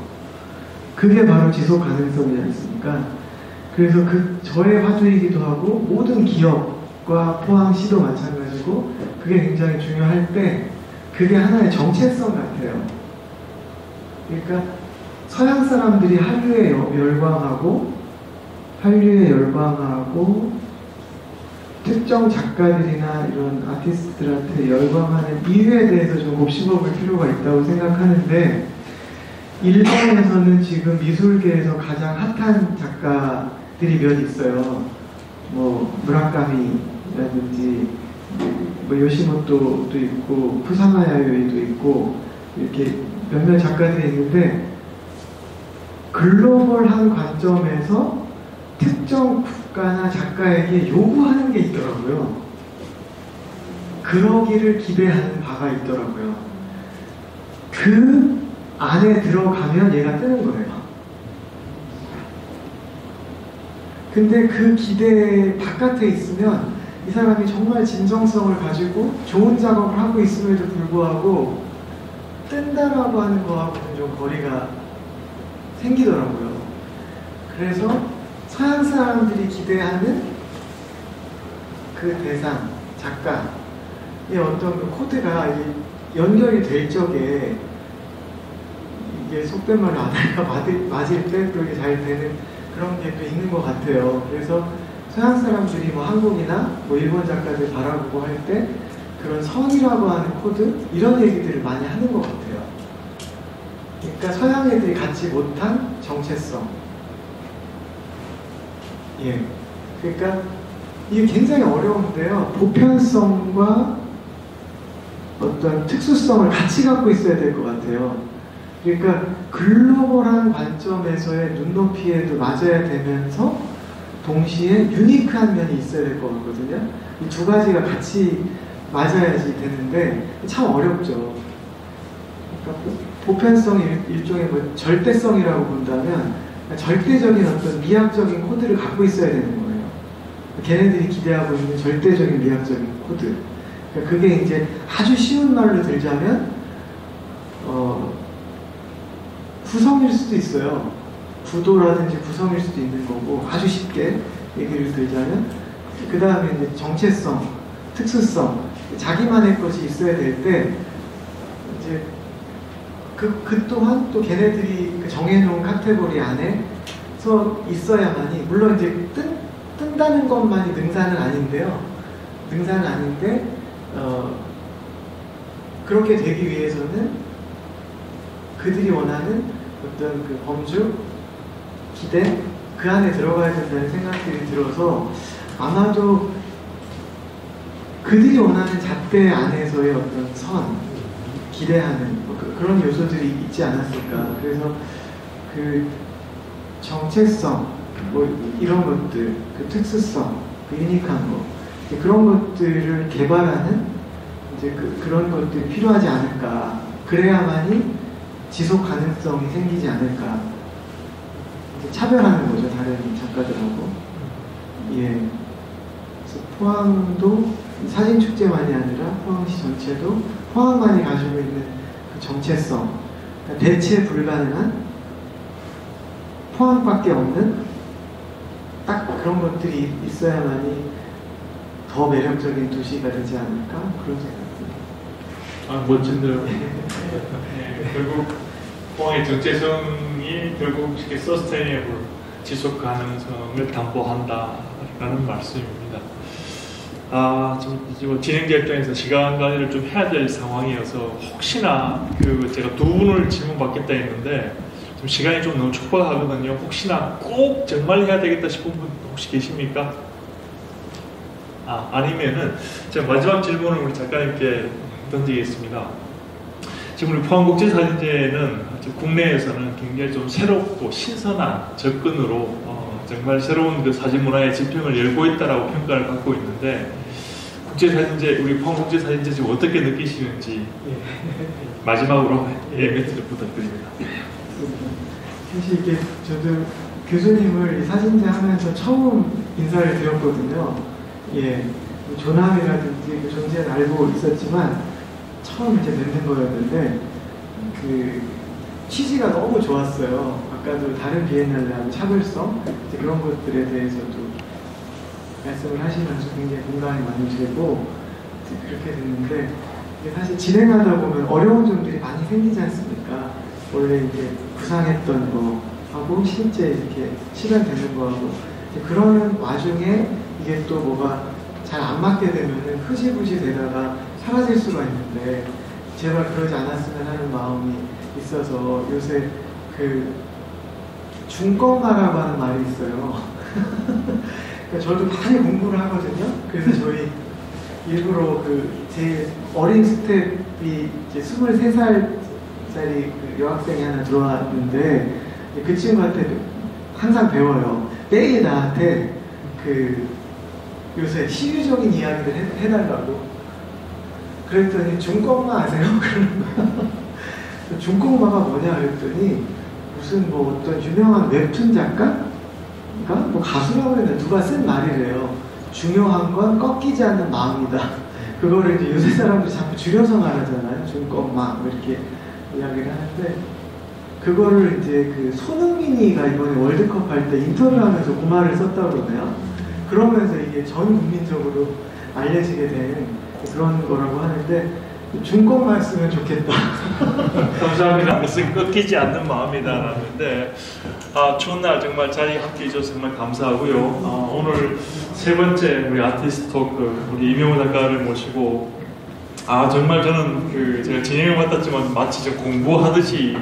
그게 바로 지속 가능성이지 않습니까? 그래서 저의 화두이기도 하고 모든 기업과 포항시도 마찬가지고 그게 굉장히 중요할 때 그게 하나의 정체성 같아요. 그러니까 서양 사람들이 한류에 열광하고 특정 작가들이나 이런 아티스트들한테 열광하는 이유에 대해서 좀 곱씹어볼 필요가 있다고 생각하는데 일본에서는 지금 미술계에서 가장 핫한 작가들이 몇 있어요. 뭐 무라카미라든지 뭐 요시모토도 있고 푸사마 야요이도 있고 이렇게 몇몇 작가들이 있는데 글로벌한 관점에서 특정 국가나 작가에게 요구하는 게 있더라고요. 그러기를 기대하는 바가 있더라고요. 그 안에 들어가면 얘가 뜨는 거예요. 근데 그 기대 바깥에 있으면 이 사람이 정말 진정성을 가지고 좋은 작업을 하고 있음에도 불구하고 뜬다라고 하는 거하고는 좀 거리가 생기더라고요. 그래서 서양 사람들이 기대하는 그 대상, 작가의 어떤 그 코드가 연결이 될 적에 이게 속된 말로 아다리가 맞을 때 그렇게 잘 되는 그런 게 또 있는 것 같아요. 그래서 서양 사람들이 뭐 한국이나 뭐 일본 작가들 바라보고 할 때 그런 선이라고 하는 코드 이런 얘기들을 많이 하는 것 같아요. 그러니까 서양 애들이 갖지 못한 정체성. 예. 그러니까 이게 굉장히 어려운데요. 보편성과 어떤 특수성을 같이 갖고 있어야 될 것 같아요. 그러니까 글로벌한 관점에서의 눈높이에도 맞아야 되면서 동시에 유니크한 면이 있어야 될 것 같거든요. 이 두 가지가 같이 맞아야지 되는데 참 어렵죠. 그러니까 보편성이 일종의 뭐 절대성이라고 본다면 절대적인 어떤 미학적인 코드를 갖고 있어야 되는 거예요. 걔네들이 기대하고 있는 절대적인 미학적인 코드. 그러니까 그게 이제 아주 쉬운 말로 들자면 구성일 수도 있어요. 구도라든지 구성일 수도 있는 거고 아주 쉽게 얘기를 들자면 그 다음에 이제 정체성, 특수성, 자기만의 것이 있어야 될 때 이제 그 또한 또 걔네들이 그 정해놓은 카테고리 안에서 있어야만이 물론 이제 뜬다는 것만이 능사는 아닌데요. 능사는 아닌데 그렇게 되기 위해서는 그들이 원하는 어떤 그 범주, 기대 그 안에 들어가야 된다는 생각들이 들어서 아마도 그들이 원하는 잣대 안에서의 어떤 선, 기대하는 뭐 그런 요소들이 있지 않았을까. 그래서 그 정체성, 뭐 이런 것들, 그 특수성, 그 유니크한 거, 그런 것들을 개발하는 이제 그런 것들이 필요하지 않을까. 그래야만이 지속 가능성이 생기지 않을까. 이제 차별하는 거죠, 다른 작가들하고. 예. 그래서 포항도 사진 축제만이 아니라 포항시 전체도 포항만이 가지고 있는 그 정체성, 그러니까 대체 불가능한 포항밖에 없는 딱 그런 것들이 있어야만이 더 매력적인 도시가 되지 않을까 그런 생각입니다. 아, 멋진데요. 네, 결국 포항의 정체성이 결국 서스테이너블 지속 가능성을 담보한다라는 말씀입니다. 지금 진행자 입장에서 시간 관리를 좀 해야 될 상황이어서 혹시나 제가 두 분을 질문 받겠다 했는데 좀 시간이 좀 너무 촉박하거든요. 혹시나 꼭 정말 해야 되겠다 싶은 분 혹시 계십니까? 아니면은 제가 마지막 질문을 우리 작가님께 던지겠습니다. 지금 우리 포항국제사진제는 국내에서는 굉장히 좀 새롭고 신선한 접근으로 정말 새로운 그 사진 문화의 지평을 열고 있다라고 평가를 받고 있는데, 국제사진제, 우리 포항국제사진제 지금 어떻게 느끼시는지 마지막으로 멘트를 부탁드립니다. 사실 이게 저도 교수님을 이 사진제 하면서 처음 인사를 드렸거든요. 예, 조남이라든지 그 존재는 알고 있었지만 처음 이제 뵙는 거였는데 그 취지가 너무 좋았어요. 아까도 다른 비엔날레하고 차별성 이제 그런 것들에 대해서도 말씀을 하시면서 굉장히 공감이 많이 되고 그렇게 됐는데, 사실 진행하다 보면 어려운 점들이 많이 생기지 않습니까? 원래 이제 구상했던 거하고 실제 이렇게 실현되는 거하고 그런 와중에 이게 또 뭐가 잘 안 맞게 되면은 흐지부지 되다가 사라질 수가 있는데, 제발 그러지 않았으면 하는 마음이 있어서 요새 그 중꺾마라고 하는 말이 있어요. 그러니까 저도 많이 공부를 하거든요. 그래서 저희 일부러 그 제 어린 스텝이 이제 23살짜리 그 여학생이 하나 들어왔는데 그 친구한테 항상 배워요. 매일 나한테 그 요새 시류적인 이야기를 해달라고. 그랬더니 중꺾마 아세요? 중꺾마가 뭐냐 그랬더니 무슨 뭐 어떤 유명한 웹툰 작가가 뭐 가수라고 했는데 누가 쓴 말이래요. 중요한 건 꺾이지 않는 마음이다. 그거를 이제 요새 사람들이 자꾸 줄여서 말하잖아요. 중꺾마 뭐 이렇게 이야기를 하는데, 그거를 이제 그 손흥민이가 이번에 월드컵 할 때 인터뷰하면서 그 말을 썼다고 그러네요. 그러면서 이게 전 국민적으로 알려지게 된 그런 거라고 하는데, 중꺾마 쓰면 좋겠다. 감사합니다. 그것은 꺾이지 않는 마음이다라는데, 좋은 날 정말 자리 함께 해주셔서 정말 감사하고요. 오늘 세 번째 우리 아티스트 토크 우리 이명호 작가를 모시고, 정말 저는 그 제가 진행을 맡았지만 마치 저 공부하듯이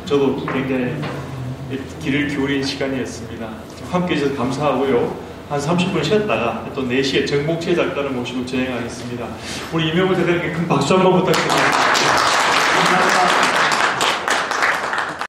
저도 굉장히 귀를 기울인 시간이었습니다. 함께 해주셔서 감사하고요. 한 30분 쉬었다가 또 4시에 정복채 작가를 모시고 진행하겠습니다. 우리 이명호 작가님께 큰 박수 한번 부탁드립니다.